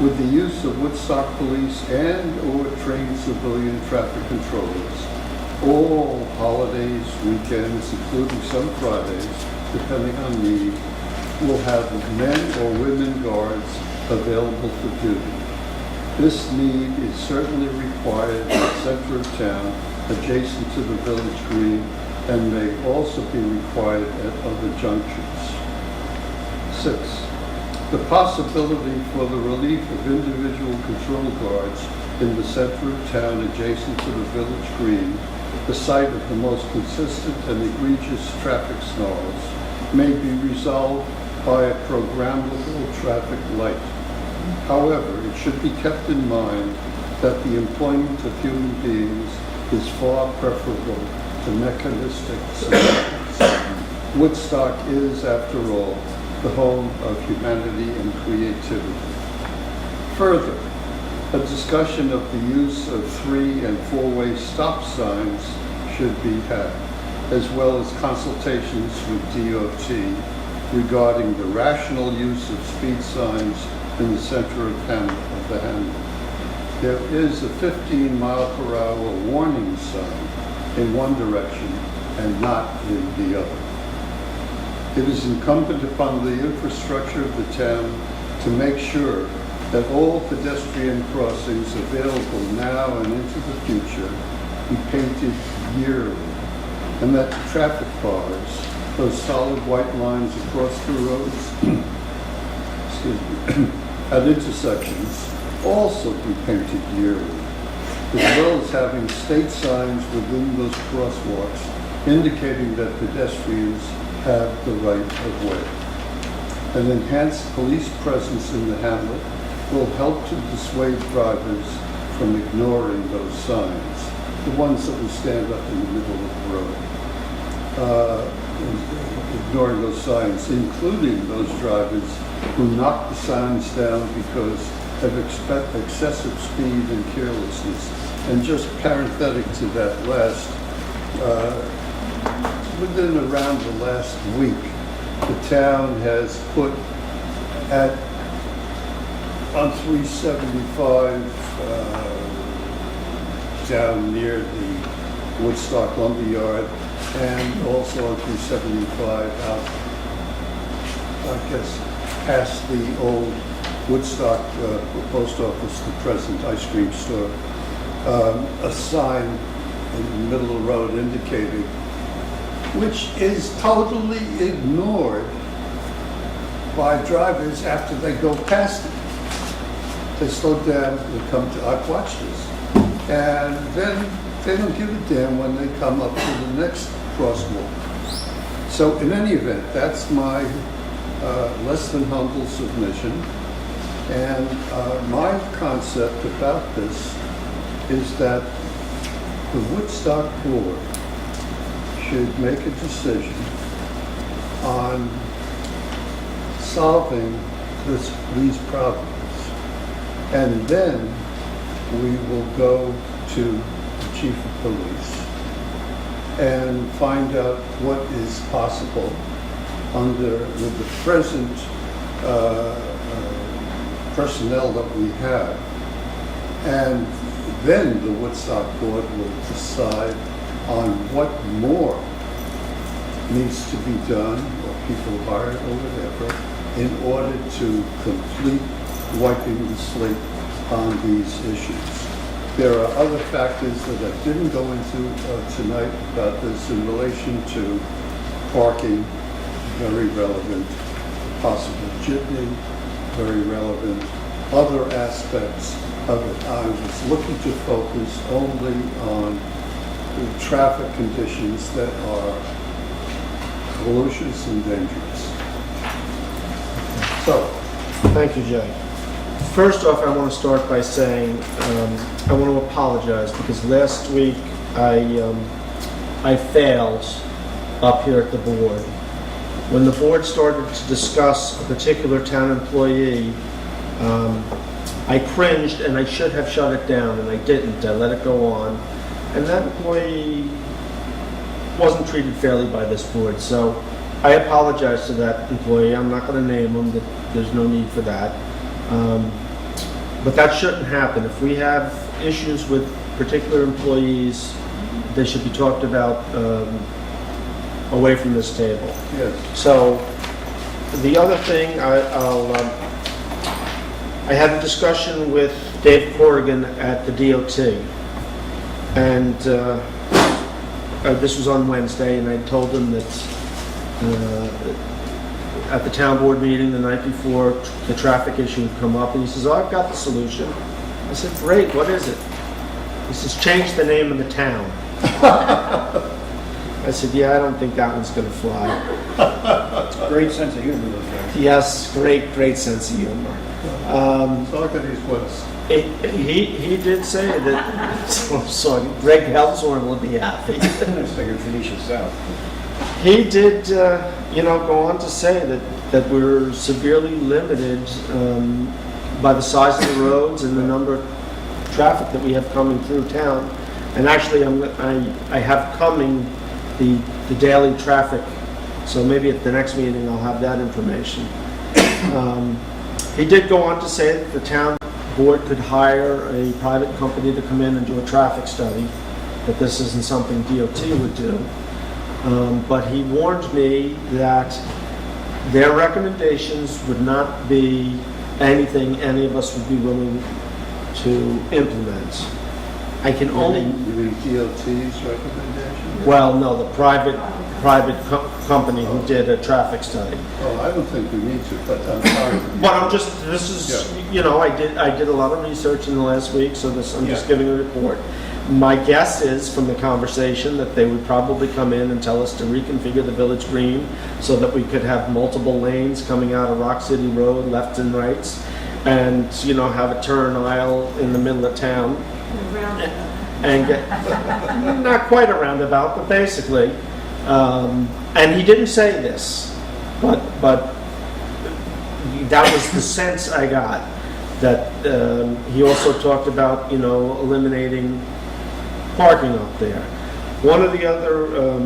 with the use of Woodstock police and/or trained civilian traffic controllers, all holidays, weekends, including some Fridays, depending on need, will have men or women guards available for duty. This need is certainly required in the center of town, adjacent to the village green, and may also be required at other junctures. 6. The possibility for the relief of individual control guards in the center of town adjacent to the village green, the site of the most consistent and egregious traffic snarls, may be resolved by a programmable traffic light. However, it should be kept in mind that the employment of human beings is far preferable to mechanistic solutions. Woodstock is, after all, the home of humanity and creativity. Further, a discussion of the use of 3- and 4-way stop signs should be had, as well as consultations with DOT regarding the rational use of speed signs in the center of the hamlet. There is a 15-mile-per-hour warning sign in one direction and not in the other. It is incumbent upon the infrastructure of the town to make sure that all pedestrian crossings available now and into the future be painted yearly, and that the traffic bars, those solid white lines across the roads, at intersections, also be painted yearly, as well as having state signs within those crosswalks indicating that pedestrians have the right of way. An enhanced police presence in the hamlet will help to dissuade drivers from ignoring those signs, the ones that will stand up in the middle of the road. Ignoring those signs, including those drivers who knock the signs down because of excessive speed and carelessness. And just parenthetic to that last, within around the last week, the town has put on 375 down near the Woodstock Lumberyard, and also on 375 out, I guess, past the old Woodstock post office, the present ice cream store, a sign in the middle of the road indicating, which is totally ignored by drivers after they go past it. They slow down and come to, I've watched this, and then they don't give a damn when they come up to the next crosswalk. So in any event, that's my less than humble submission. And my concept about this is that the Woodstock Board should make a decision on solving these problems. And then we will go to the chief of police and find out what is possible with the present personnel that we have. And then the Woodstock Board will decide on what more needs to be done, or people hired or whatever, in order to complete wiping the slate on these issues. There are other factors that I didn't go into tonight about this in relation to parking, very relevant, possible jitney, very relevant, other aspects of it. I was looking to focus only on the traffic conditions that are malicious and dangerous. So, Thank you, Jay. First off, I want to start by saying I want to apologize because last week I failed up here at the board. When the board started to discuss a particular town employee, I cringed and I should have shut it down, and I didn't. I let it go on. And that employee wasn't treated fairly by this board, so I apologize to that employee. I'm not going to name him. There's no need for that. But that shouldn't happen. If we have issues with particular employees, they should be talked about away from this table. yes. So the other thing I had a discussion with Dave Corrigan at the DOT, and this was on Wednesday, and I told him that at the town board meeting the night before, the traffic issue had come up, and he says, "Oh, I've got the solution." I said, "Great, what is it?" He says, "Change the name of the town." I said, "Yeah, I don't think that one's going to fly." Great sense of humor, those guys. Yes, great sense of humor. Saugerties West. He did say that, so Greg Helmshorn will be happy. I was thinking Phoenicia South. He did, go on to say that we're severely limited by the size of the roads and the number of traffic that we have coming through town. And actually, I have coming the daily traffic, so maybe at the next meeting I'll have that information. He did go on to say that the town board could hire a private company to come in and do a traffic study, that this isn't something DOT would do. But he warned me that their recommendations would not be anything any of us would be willing to implement. I can only... You mean DOT's recommendation? Well, no, the private company who did a traffic study. Oh, I don't think we need to, but I'm sorry. But I'm just, this is, I did a lot of research in the last week, so I'm just giving a report. My guess is from the conversation that they would probably come in and tell us to reconfigure the village green so that we could have multiple lanes coming out of Rock City Road, lefts and rights, and, have a turn aisle in the middle of town. And get, not quite a roundabout, but basically. And he didn't say this, but that was the sense I got. That he also talked about, eliminating parking up there. One of the other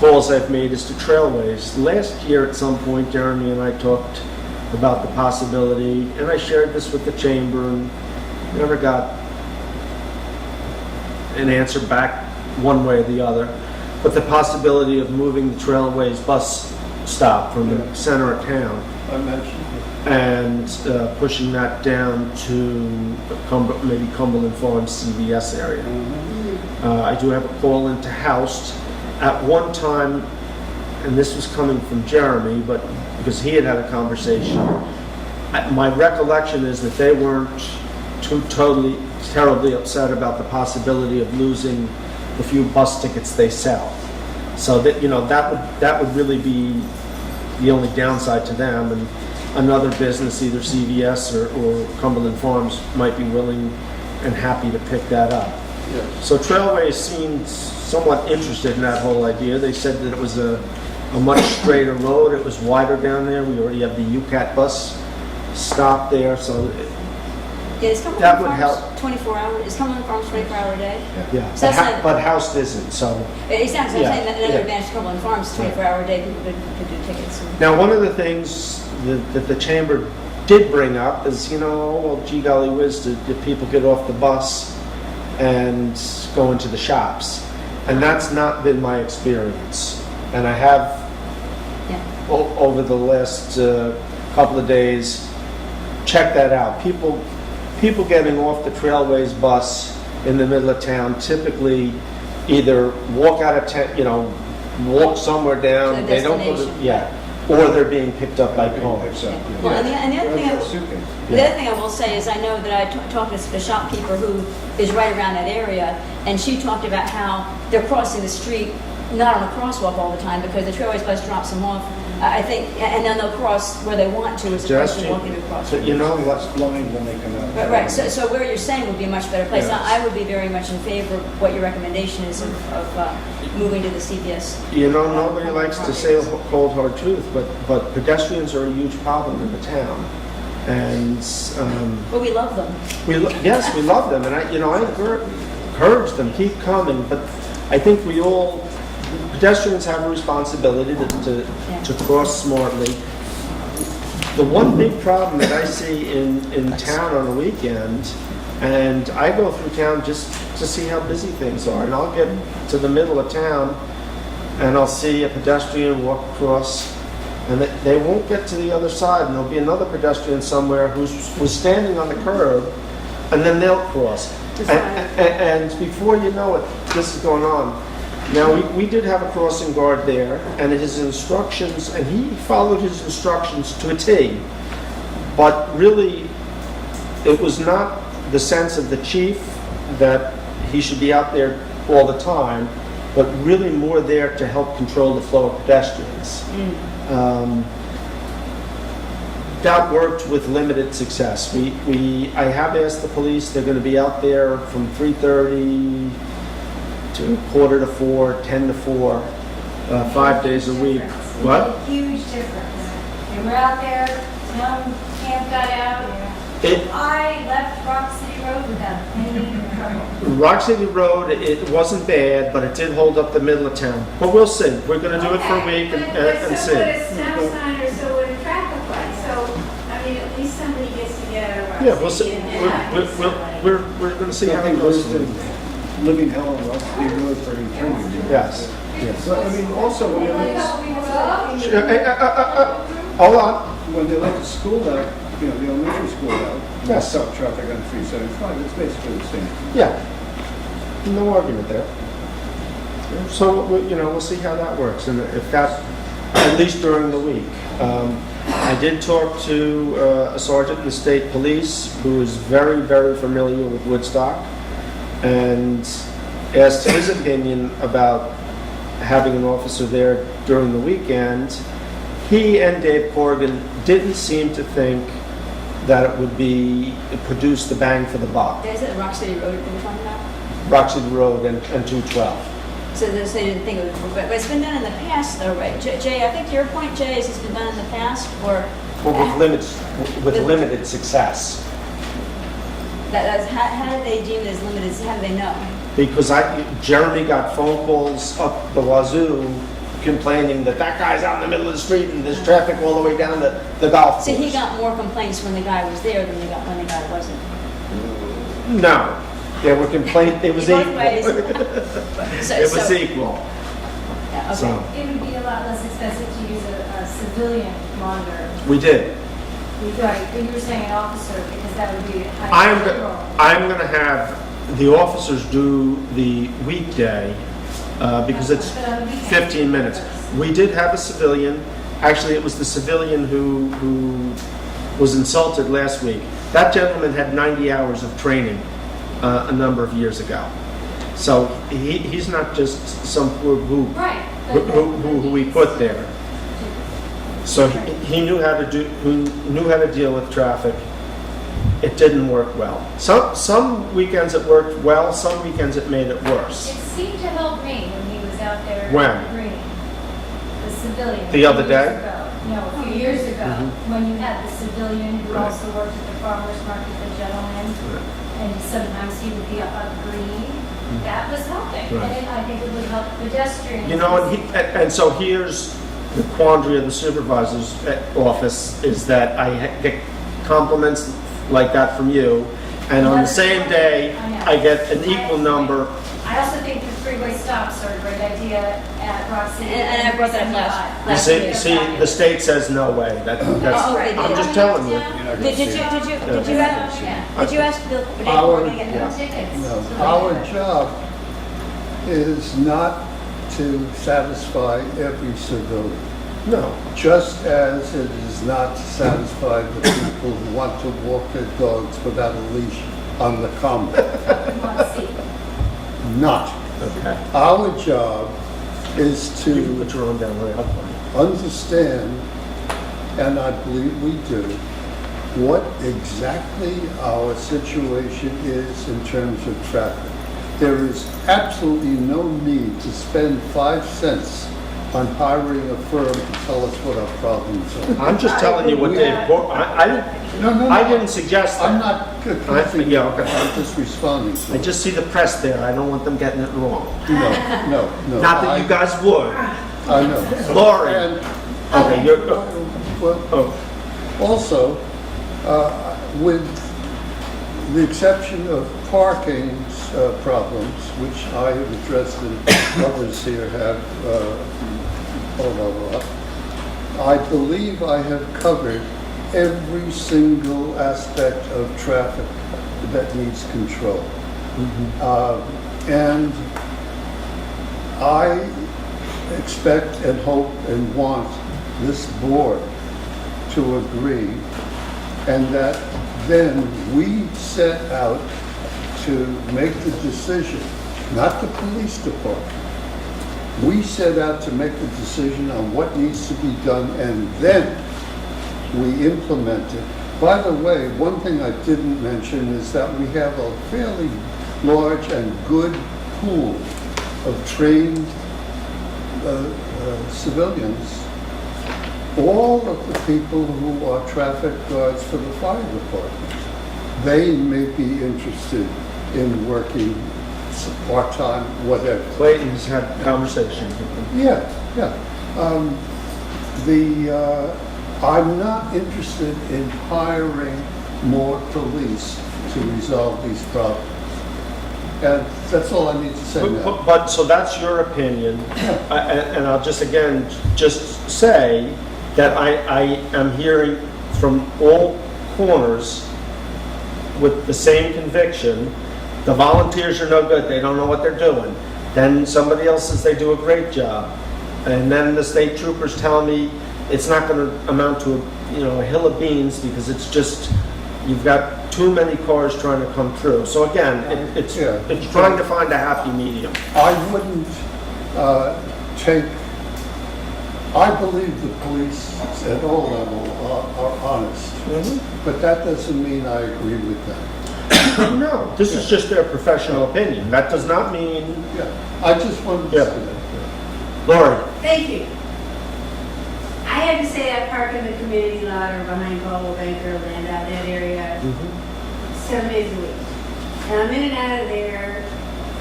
calls I've made is to trailways. Last year at some point, Jeremy and I talked about the possibility, and I shared this with the chamber and never got an answer back one way or the other, but the possibility of moving the Trailways bus stop from the center of town I mentioned it. and pushing that down to maybe Cumberland Farms CVS area. I do have a call into Houst. At one time, and this was coming from Jeremy, but because he had had a conversation, my recollection is that they weren't terribly upset about the possibility of losing the few bus tickets they sell. So that that would really be the only downside to them, and another business, either CVS or Cumberland Farms, might be willing and happy to pick that up. Yes. So Trailways seemed somewhat interested in that whole idea. They said that it was a much straighter road, it was wider down there, we already have the UCAT bus stop there, so Is That Cumberland would Farms help. 24 hour, is Cumberland Farms 24-hour a day? yeah. So that's not- But Houst isn't, so. Exactly, Yeah, I'm saying that another yeah. advantage to Cumberland Farms, 24-hour a day, people could do tickets. Now, one of the things that the chamber did bring up is, well, gee golly whiz, did people get off the bus and go into the shops? And that's not been my experience. And I have, over the last couple of days, checked that out. People getting off the Trailways bus in the middle of town typically either walk out of town, walk somewhere down. To a They don't go to, destination. or they're being picked up by cars. Well, and the other thing, the other thing I will say is I know that I talked to the shopkeeper who is right around that area, and she talked about how they're crossing the street, not on a crosswalk all the time, because the Trailways bus drops them off, I think, and then they'll cross where they want to as opposed to Suggestion. walking across. So, Less blind when they come out. Right, so where you're saying would be a much better place. Yes. I would be very much in favor of what your recommendation is of moving to the CVS. Nobody likes to say a cold hard truth, but pedestrians are a huge problem in the town. And But we love them. yes, we love them, and I encourage them, keep coming. But I think pedestrians have a responsibility to cross smartly. The one big problem that I see in town on the weekend, and I go through town just to see how busy things are, and I'll get to the middle of town and I'll see a pedestrian walk across And they won't get to the other side, and there'll be another pedestrian somewhere who's standing on the curb, and then they'll cross. And before you know it, this is going on. Now, we did have a crossing guard there, and his instructions, and he followed his instructions to a T. But really, it was not the sense of the chief that he should be out there all the time, but really more there to help control the flow of pedestrians. That worked with limited success. I have asked the police, they're going to be out there from 3:30 to 3:45, 10 to 4, 5 days a week. What? Huge difference. They were out there, town camp got out. I left Rock City Road with them. Any trouble. Rock City Road, it wasn't bad, but it did hold up the middle of town. But we'll see. We're going to do it for a week and But so would a see. stop sign or so would a traffic light, so, I mean, at least somebody gets to get out of Rock Yeah, we'll see. City and have We're going to see how it Nothing goes. worse than living hell on Rock City Road for eternity. Yes. So, I mean, also, when Hold on. they let the school out, the elementary school out, Yes. stop traffic on 375, it's basically the same. Yeah. No argument there. So, we'll see how that works, and if that, at least during the week. I did talk to a sergeant in the state police who is very, very familiar with Woodstock, and asked his opinion about having an officer there during the weekend. He and Dave Corrigan didn't seem to think that it would produce the bang for the buck. Is it Rock City Road that we're talking about? Rock City Road and 212. So they didn't think it would, but it's been done in the past though, right? Jay, I think your point, Jay, is it's been done in the past, or? Well, with limited success. How did they deem it as limited, how do they know? Because Jeremy got phone calls up the wazoo complaining that guy's out in the middle of the street and there's traffic all the way down the golf course. So he got more complaints when the guy was there than they got when the guy wasn't? No, there were complaints, it was Both equal. ways. It was equal. Yeah, So, okay. It would be a lot less expensive to use a civilian monitor. we did. Right, but you were saying an officer, because that would be a high control. I'm going to have the officers do the weekday because it's But on the weekend, 15 minutes. We did have a civilian. Actually, it was the civilian who was insulted last week. That gentleman had 90 hours of training a number of years ago. So he's not just some poor boob Right. who we put there. So he knew how to deal with traffic. It didn't work well. Some weekends it worked well, some weekends it made it worse. It seemed to help me when he was out there. When? Greening. The civilian. The other a few years day? ago. No, a few years ago, Mhm. when you had the civilian who Right. also worked at the farmer's market, the gentleman, and sometimes he would be up on green. That was helping. Mm-hmm. Right. And I think it would help pedestrians. And so here's the quandary of the supervisor's office, is that I get compliments like that from you, and on the same day, I get an equal number. I also think the freeway stops are a great idea at Rock City. And I brought that up You last see, week. the state says no way. That's, Oh, they I'm did. just telling you. Did you ask Bill? Did Our- they get No those? tickets. No, our job is not to satisfy every civilian, No. just as it is not to satisfy the people who want to walk their dogs without a leash on the common. You want to see. Not. Okay. Our job is You can to put your own down there. understand, and I believe we do, what exactly our situation is in terms of traffic. There is absolutely no need to spend 5 cents on hiring a firm to tell us what our problems are. I'm just telling you what Dave, No, I didn't suggest I'm that. not accusing yeah, you, okay. I'm just responding to I it. just see the press there. I don't want them getting it wrong. No. Not that you guys would. I know. Lori. And, Okay, you're, well, oh, also, with the exception of parking problems, which I have addressed and others here have, I believe I have covered every single aspect of traffic that needs control. And I expect and hope and want this board to agree, and that then we set out to make the decision, not the police department. We set out to make the decision on what needs to be done, and then we implement it. By the way, one thing I didn't mention is that we have a fairly large and good pool of trained civilians. All of the people who are traffic guards for the fire department, they may be interested in working part-time, whatever. Clayton's had conversations with them. Yeah. I'm not interested in hiring more police to resolve these problems. And that's all I need to say now. But, so that's your opinion, and I'll just again, just say that I am hearing from all corners with the same conviction. The volunteers are no good, they don't know what they're doing. Then somebody else says they do a great job. And then the state troopers tell me it's not gonna amount to a hill of beans because it's just, you've got too many cars trying to come through. So again, it's trying to find a happy medium. I wouldn't I believe the police at all levels are honest, but that doesn't mean I agree with them. No, this is just their professional opinion. That does not mean... Yeah, I just wanted to say that. Lori. Thank you. I had to say I park in the community lot or behind Coldwell Banker Land out that area 7 days a week. And I'm in and out of there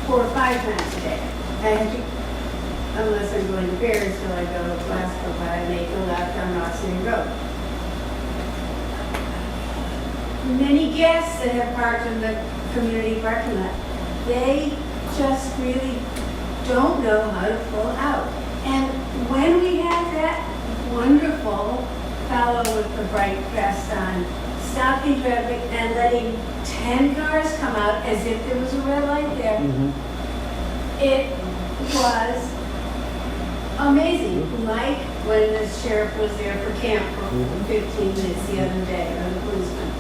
4 or 5 times a day. I have to, unless I'm going to Bears till I go to Glasgow, but I make a left on Rock City Road. Many guests that have parked in the community parking lot, they just really don't know how to pull out. And when we had that wonderful fellow with the bright vest on, stopping traffic and letting 10 cars come out as if there was a red light there, it was amazing. Like when the sheriff was there for camp for 15 minutes the other day, or the policeman.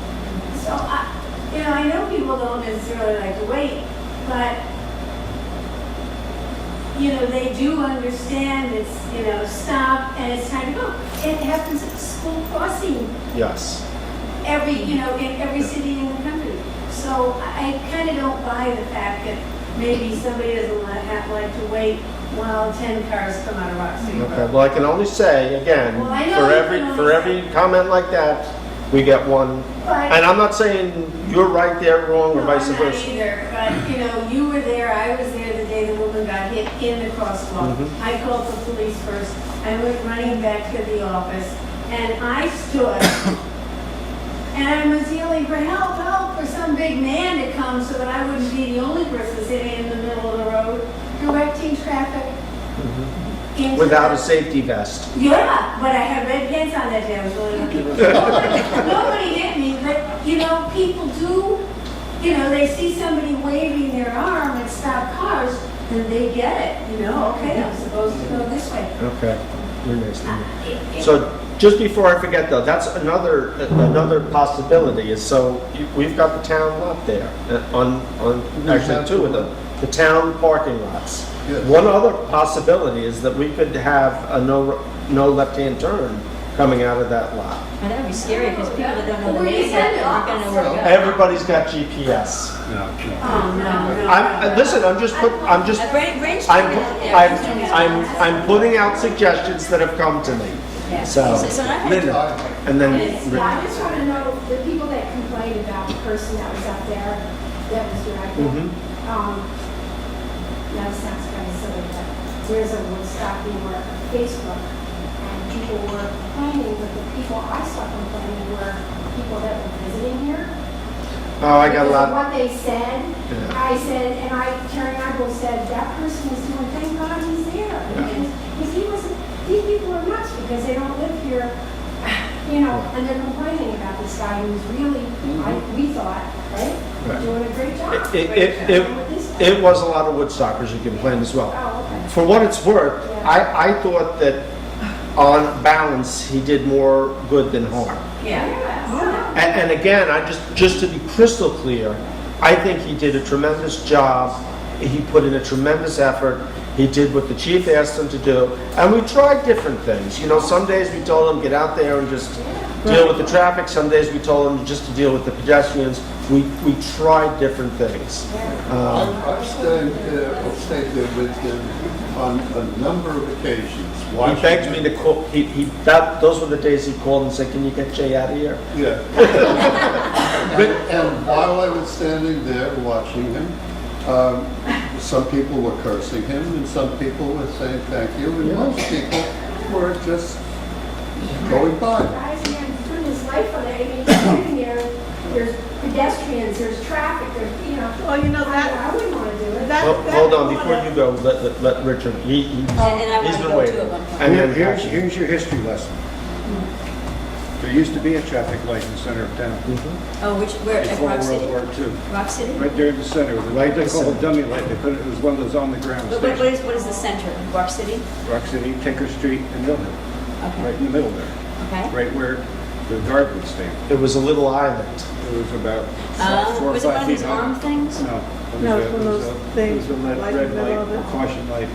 So, I know people don't necessarily like to wait, but they do understand it's, stop and it's time to go. It happens at the school crossing. Yes. In every city in the country. So I kind of don't buy the fact that maybe somebody doesn't like to wait while 10 cars come out of Rock City Road. Okay, well, I can only say, again, Well, I know for every comment like that, we get one. But- And I'm not saying you're right, they're wrong, or No, vice I'm not versa. either, but, you were there, I was there the day the woman got hit in the crosswalk. I called the police first, I went running back to the office, and I stood, and I was yelling for help, for some big man to come so that I wouldn't be the only person sitting in the middle of the road, directing traffic. into Without a the- safety vest. Yeah, but I had red pants on that day, I was really lucky. Nobody hit me, but, people do, they see somebody waving their arm and stop cars, and they get it, okay, I'm supposed to go this way. Okay, you're nice to me. So, just before I forget though, that's another possibility is, we've got the town lot there, actually 2 of them, the town parking lots. Yes. One other possibility is that we could have a no left-hand turn coming out of that lot. And that would be scary because people that don't know the Where you neighborhood send it? aren't going to know where to go. Everybody's got GPS. Oh, no. Listen, I'm putting out suggestions that have come to me. So, So I had Linda, and then, I just want to know, the people that complained about the person that was up there, that was directing, that sounds kind of silly, but there's a Woodstock New Facebook, and people were complaining, but the people I saw complaining were people that were visiting here. oh, I got a Because of lot. what they said, Yeah. I said, and Karen Ible said, that person was doing, thank God he's there. Because he wasn't, these people are nuts because they don't live here, you know, and they're complaining about this guy who's really, we thought, right, doing a great job. It was a lot of Woodstockers who complained as well. Oh, okay. For what it's worth, I thought that on balance, he did more good than harm. And again, just to be crystal clear, I think he did a tremendous job. He put in a tremendous effort. He did what the chief asked him to do. And we tried different things. You know, some days we told him, get out there and just deal with the traffic. Some days we told him just to deal with the pedestrians. We tried different things. I've stayed there with him on a number of occasions. He begged me to call, those were the days he called and said, can you get Jay out of here? Yeah. And while I was standing there watching him, some people were cursing him and some people were saying thank you, and most people were just going by. Guys, man, putting his life on it, I mean, he's sitting there, there's pedestrians, there's traffic, there's, you know. Well, you know, I wouldn't want to do it. Well, hold on, before you go, let Richard, he's And I want to been go waiting. to it one point. And then Here's your history lesson. There used to be a traffic light in the center of town. Oh, where, at Before Rock World City? War II. Rock City? Right there in the center, it was Right what they in the call a center. dummy light. They put it was one of those on the ground What stations. is the center? Rock City? Rock City, Tinker Street, and Mill Hill, Okay. right in the middle there, Okay. right where the guard would stand. it was a little island. It was about 4 or Was it one 5 of feet these high. arm things? No. No, it's one of those things It was a with light in red the middle of light, it. caution light.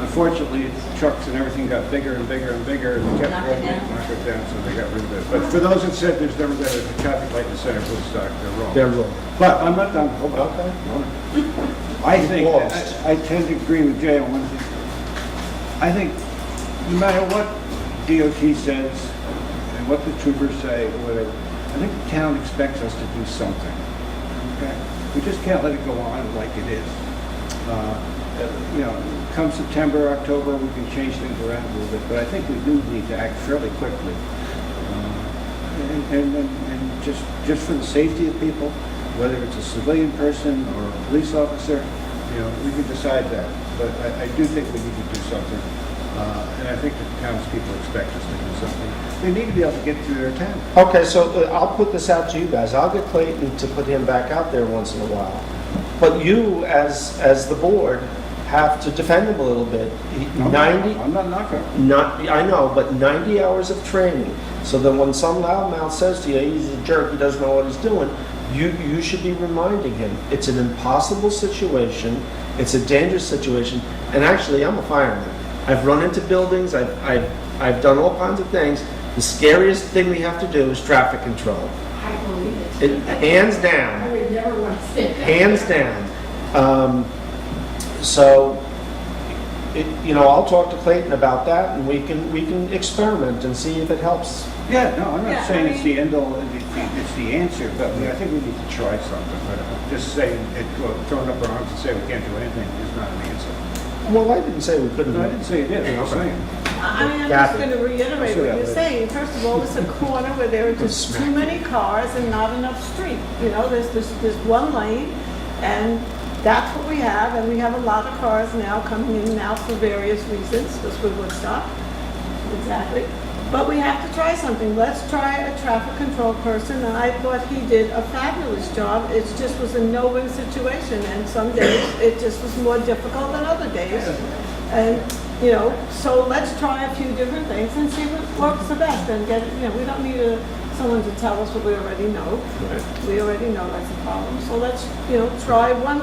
Unfortunately, trucks and everything got bigger and bigger and bigger, and they kept Knock it running, down. knock it down, so they got rid of it. But for those that said there's never been a traffic light in the center of Woodstock, they're wrong. They're wrong. But I'm not done. Hold on. Okay. Hold on. I think, Lost. I tend to agree with Jay on one thing. I think no matter what DOT says and what the troopers say or whatever, I think the town expects us to do something. Okay? We just can't let it go on like it is. You know, come September, October, we can change things around a little bit, but I think we do need to act fairly quickly. And just for the safety of people, whether it's a civilian person or a police officer, you know, we can decide that. But I do think we need to do something. And I think the townspeople expect us to do something. They need to be able to get through their town. Okay, so I'll put this out to you guys. I'll get Clayton to put him back out there once in a while. But you, as the board, have to defend him a little bit. I'm not knocking them. I know, but 90 hours of training, so that when some loudmouth says to you, he's a jerk, he doesn't know what he's doing, you should be reminding him, it's an impossible situation, it's a dangerous situation, and actually, I'm a fireman. I've run into buildings, I've done all kinds of things. The scariest thing we have to do is traffic control. I believe it. Hands down. I would never want to say that. Hands down. So, you know, I'll talk to Clayton about that, and we can experiment and see if it helps. Yeah, no, I'm Yeah, not saying I it's the end all, it's the answer, but I think we need to try something. But just saying, throwing up our arms and saying we can't do anything is not an answer. Well, I didn't say we couldn't. No, I didn't say it is, I'm saying. I mean, I'm just Kathy. going to reiterate what you're saying. First of all, it's a corner where there are just too many cars and not enough street. You know, there's one lane, and that's what we have, and we have a lot of cars now coming in and out for various reasons, just with Woodstock. Exactly. But we have to try something. Let's try a traffic control person, and I thought he did a fabulous job. It just was a no-win situation, and some days it just was more difficult than other days. And, you know, so let's try a few different things and see what works the best, and get, you know, we don't need someone to tell us what we already know. We already know that's a problem. So let's, you know, try one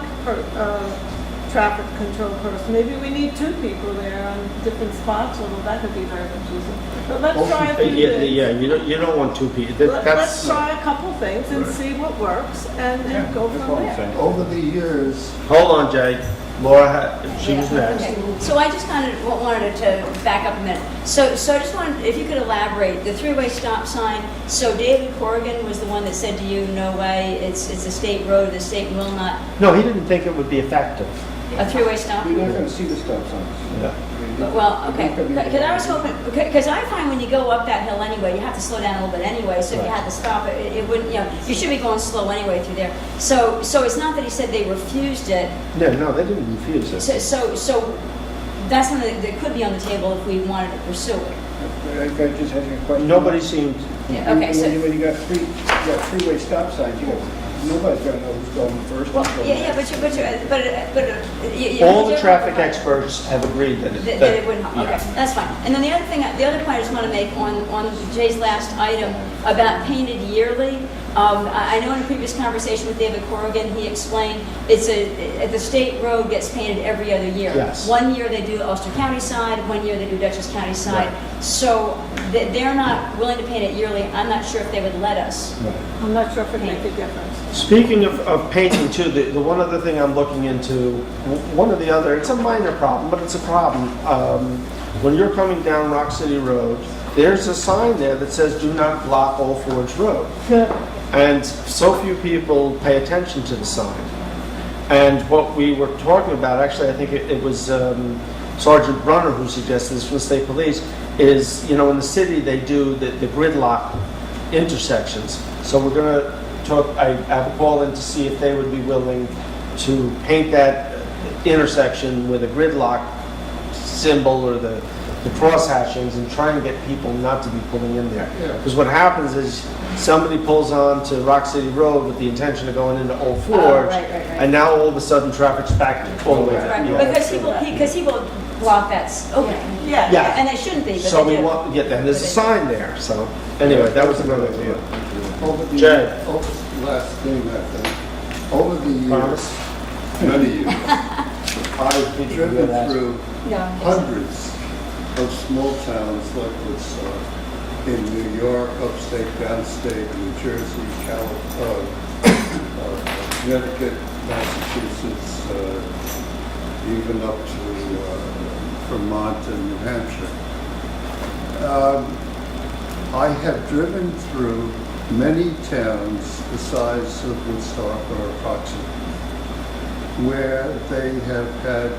traffic control person. Maybe we need 2 people there on different spots, although that could be very confusing. But let's try a few things. Yeah, you don't want 2 people. Let's try a couple things and see what works, and then go That's from all I'm there. saying. Over the years, Hold on, Jay. Laura, she was next. Okay. So I just kind of wanted to back up a minute. So I just wanted, if you could elaborate, the 3-way stop sign, so David Corrigan was the one that said to you, no way, it's a state road, the state will not, No, he didn't think it would be effective. a 3-way stop? You're not gonna see the stop signs. Yeah. Well, okay, because I was hoping, because I find when you go up that hill anyway, you have to slow down a little bit anyway, so if you had to stop, it wouldn't, you know, you should be going slow anyway through there. So it's not that he said they refused it, No, they didn't refuse it. so that's something that could be on the table if we wanted to pursue it. I just had a question. Nobody seemed, Yeah, okay, so, When you got freeway stop signs, nobody's gonna know who's going first. well, who's going yeah, next. but all the traffic experts have agreed that That that it wouldn't, okay, that's fine. And then the other thing, the other point I just want to make on Jay's last item about painted yearly. I know in a previous conversation with David Corrigan, he explained the state road gets painted every other year. Yes. 1 year they do Ulster County side, 1 year they do Dutchess County side. So they're not willing to paint it yearly. I'm not sure if they would let us. I'm not sure if it'd make a difference. Speaking of painting too, the one other thing I'm looking into, one of the other, it's a minor problem, but it's a problem. When you're coming down Rock City Road, there's a sign there that says "Do not block Old Forge Road." And so few people pay attention to the sign. And what we were talking about, actually, I think it was Sergeant Brunner who suggested this from the state police, is, in the city they do the gridlock intersections. So we're going to talk, I have a call in to see if they would be willing to paint that intersection with a gridlock symbol or the cross hatchings and trying to get people not to be pulling in there. Because what happens is somebody pulls on to Rock City Road with the intention of going into Old Forge, right. and now all of a sudden traffic's back all the way Right, down. because he will block that, okay. Yeah. And they shouldn't be, but So they we do. want to get that. There's a sign there, so anyway, that was another deal. Jay. Last thing, I think, over the years, Promise? many years, I've driven through No. hundreds of small towns like Woodstock in New York, upstate, downstate, New Jersey, Connecticut, Massachusetts, even up to Vermont and New Hampshire. I have driven through many towns the size of Woodstock or approximately, where they have had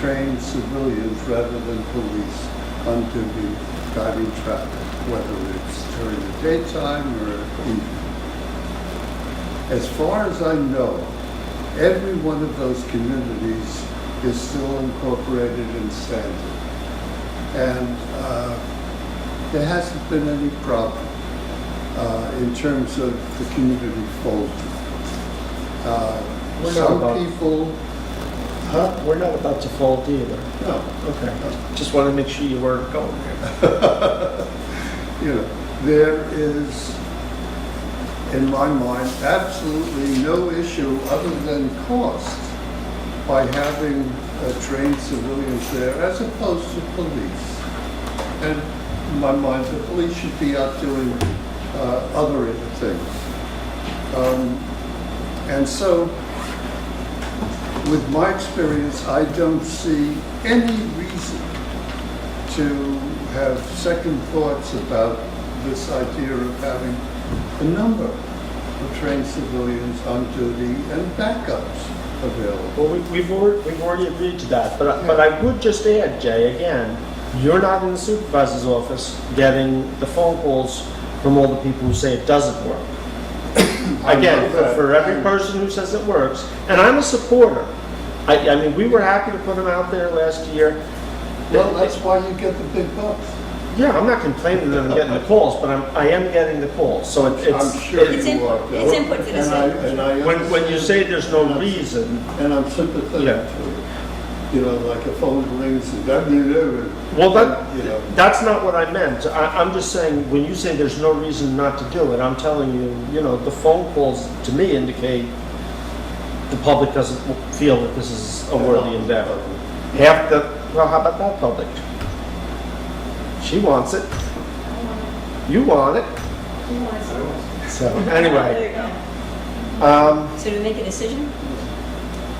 trained civilians rather than police on duty guiding traffic, whether it's during the daytime or evening. As far as I know, every one of those communities is still incorporated in standard. And there hasn't been any problem in terms of the community folding. Some people, We're not about to fold either. no, Okay. Just want to make sure you weren't going there. there is, in my mind, absolutely no issue other than cost by having trained civilians there as opposed to police. And in my mind, the police should be out doing other things. And so, with my experience, I don't see any reason to have second thoughts about this idea of having a number of trained civilians on duty and backups available. Well, we've already agreed to that, but I would just add, Jay, again, you're not in the supervisor's office getting the phone calls from all the people who say it doesn't work. Again, for every person who says it works, and I'm a supporter. I mean, we were happy to put them out there last year. Well, that's why you get the big bucks. Yeah, I'm not complaining that I'm getting the calls, but I am getting the calls, so I'm sure It's you are. input. It's input for this. And I when you understand. say there's no reason, And I'm sympathetic Yeah. to it. Like a phone rings and that, you know. well, You know. that's not what I meant. I'm just saying, when you say there's no reason not to do it, I'm telling you, the phone calls to me indicate the public doesn't feel that this is a worthy endeavor. Well, how about that public? She wants it. You want it. So, anyway. So do we make a decision?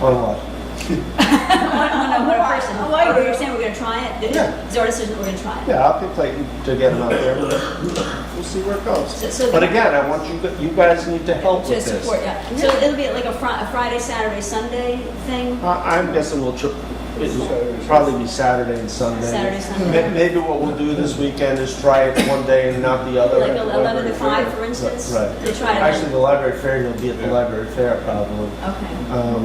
On what? On a person. You're saying we're gonna try it? Yeah. Is our decision that we're gonna try it? Yeah, I'll pick Clayton to get him out there. We'll see where it goes. So But again, I want you guys need to help To with this. support, yeah. So it'll be like a Friday, Saturday, Sunday thing? I'm guessing it'll probably be Saturday and Sunday. Saturday, Sunday. Maybe what we'll do this weekend is try it one day and not the other. Like at the 11 to library 5, fair. for instance? Right. They try to- Actually, the library fair, you'll be at the library fair probably. Okay.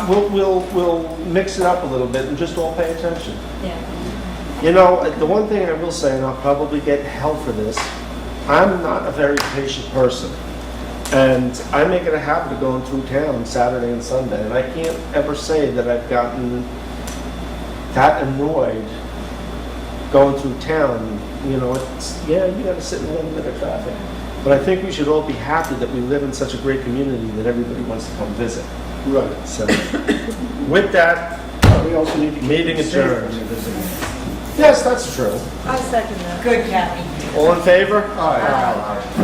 We'll mix it up a little bit and just all pay attention. Yeah. You know, the one thing I will say, and I'll probably get hell for this, I'm not a very patient person. And I make it a habit of going through town Saturday and Sunday, and I can't ever say that I've gotten that annoyed going through town. You know, it's, yeah, you gotta sit in a little bit of traffic. But I think we should all be happy that we live in such a great community that everybody wants to come visit. Right. So, with that, We also need to keep Meeting them safe adjourned. when they're visiting. yes, that's true. I second that. Good, Kathy. All in favor? Aye.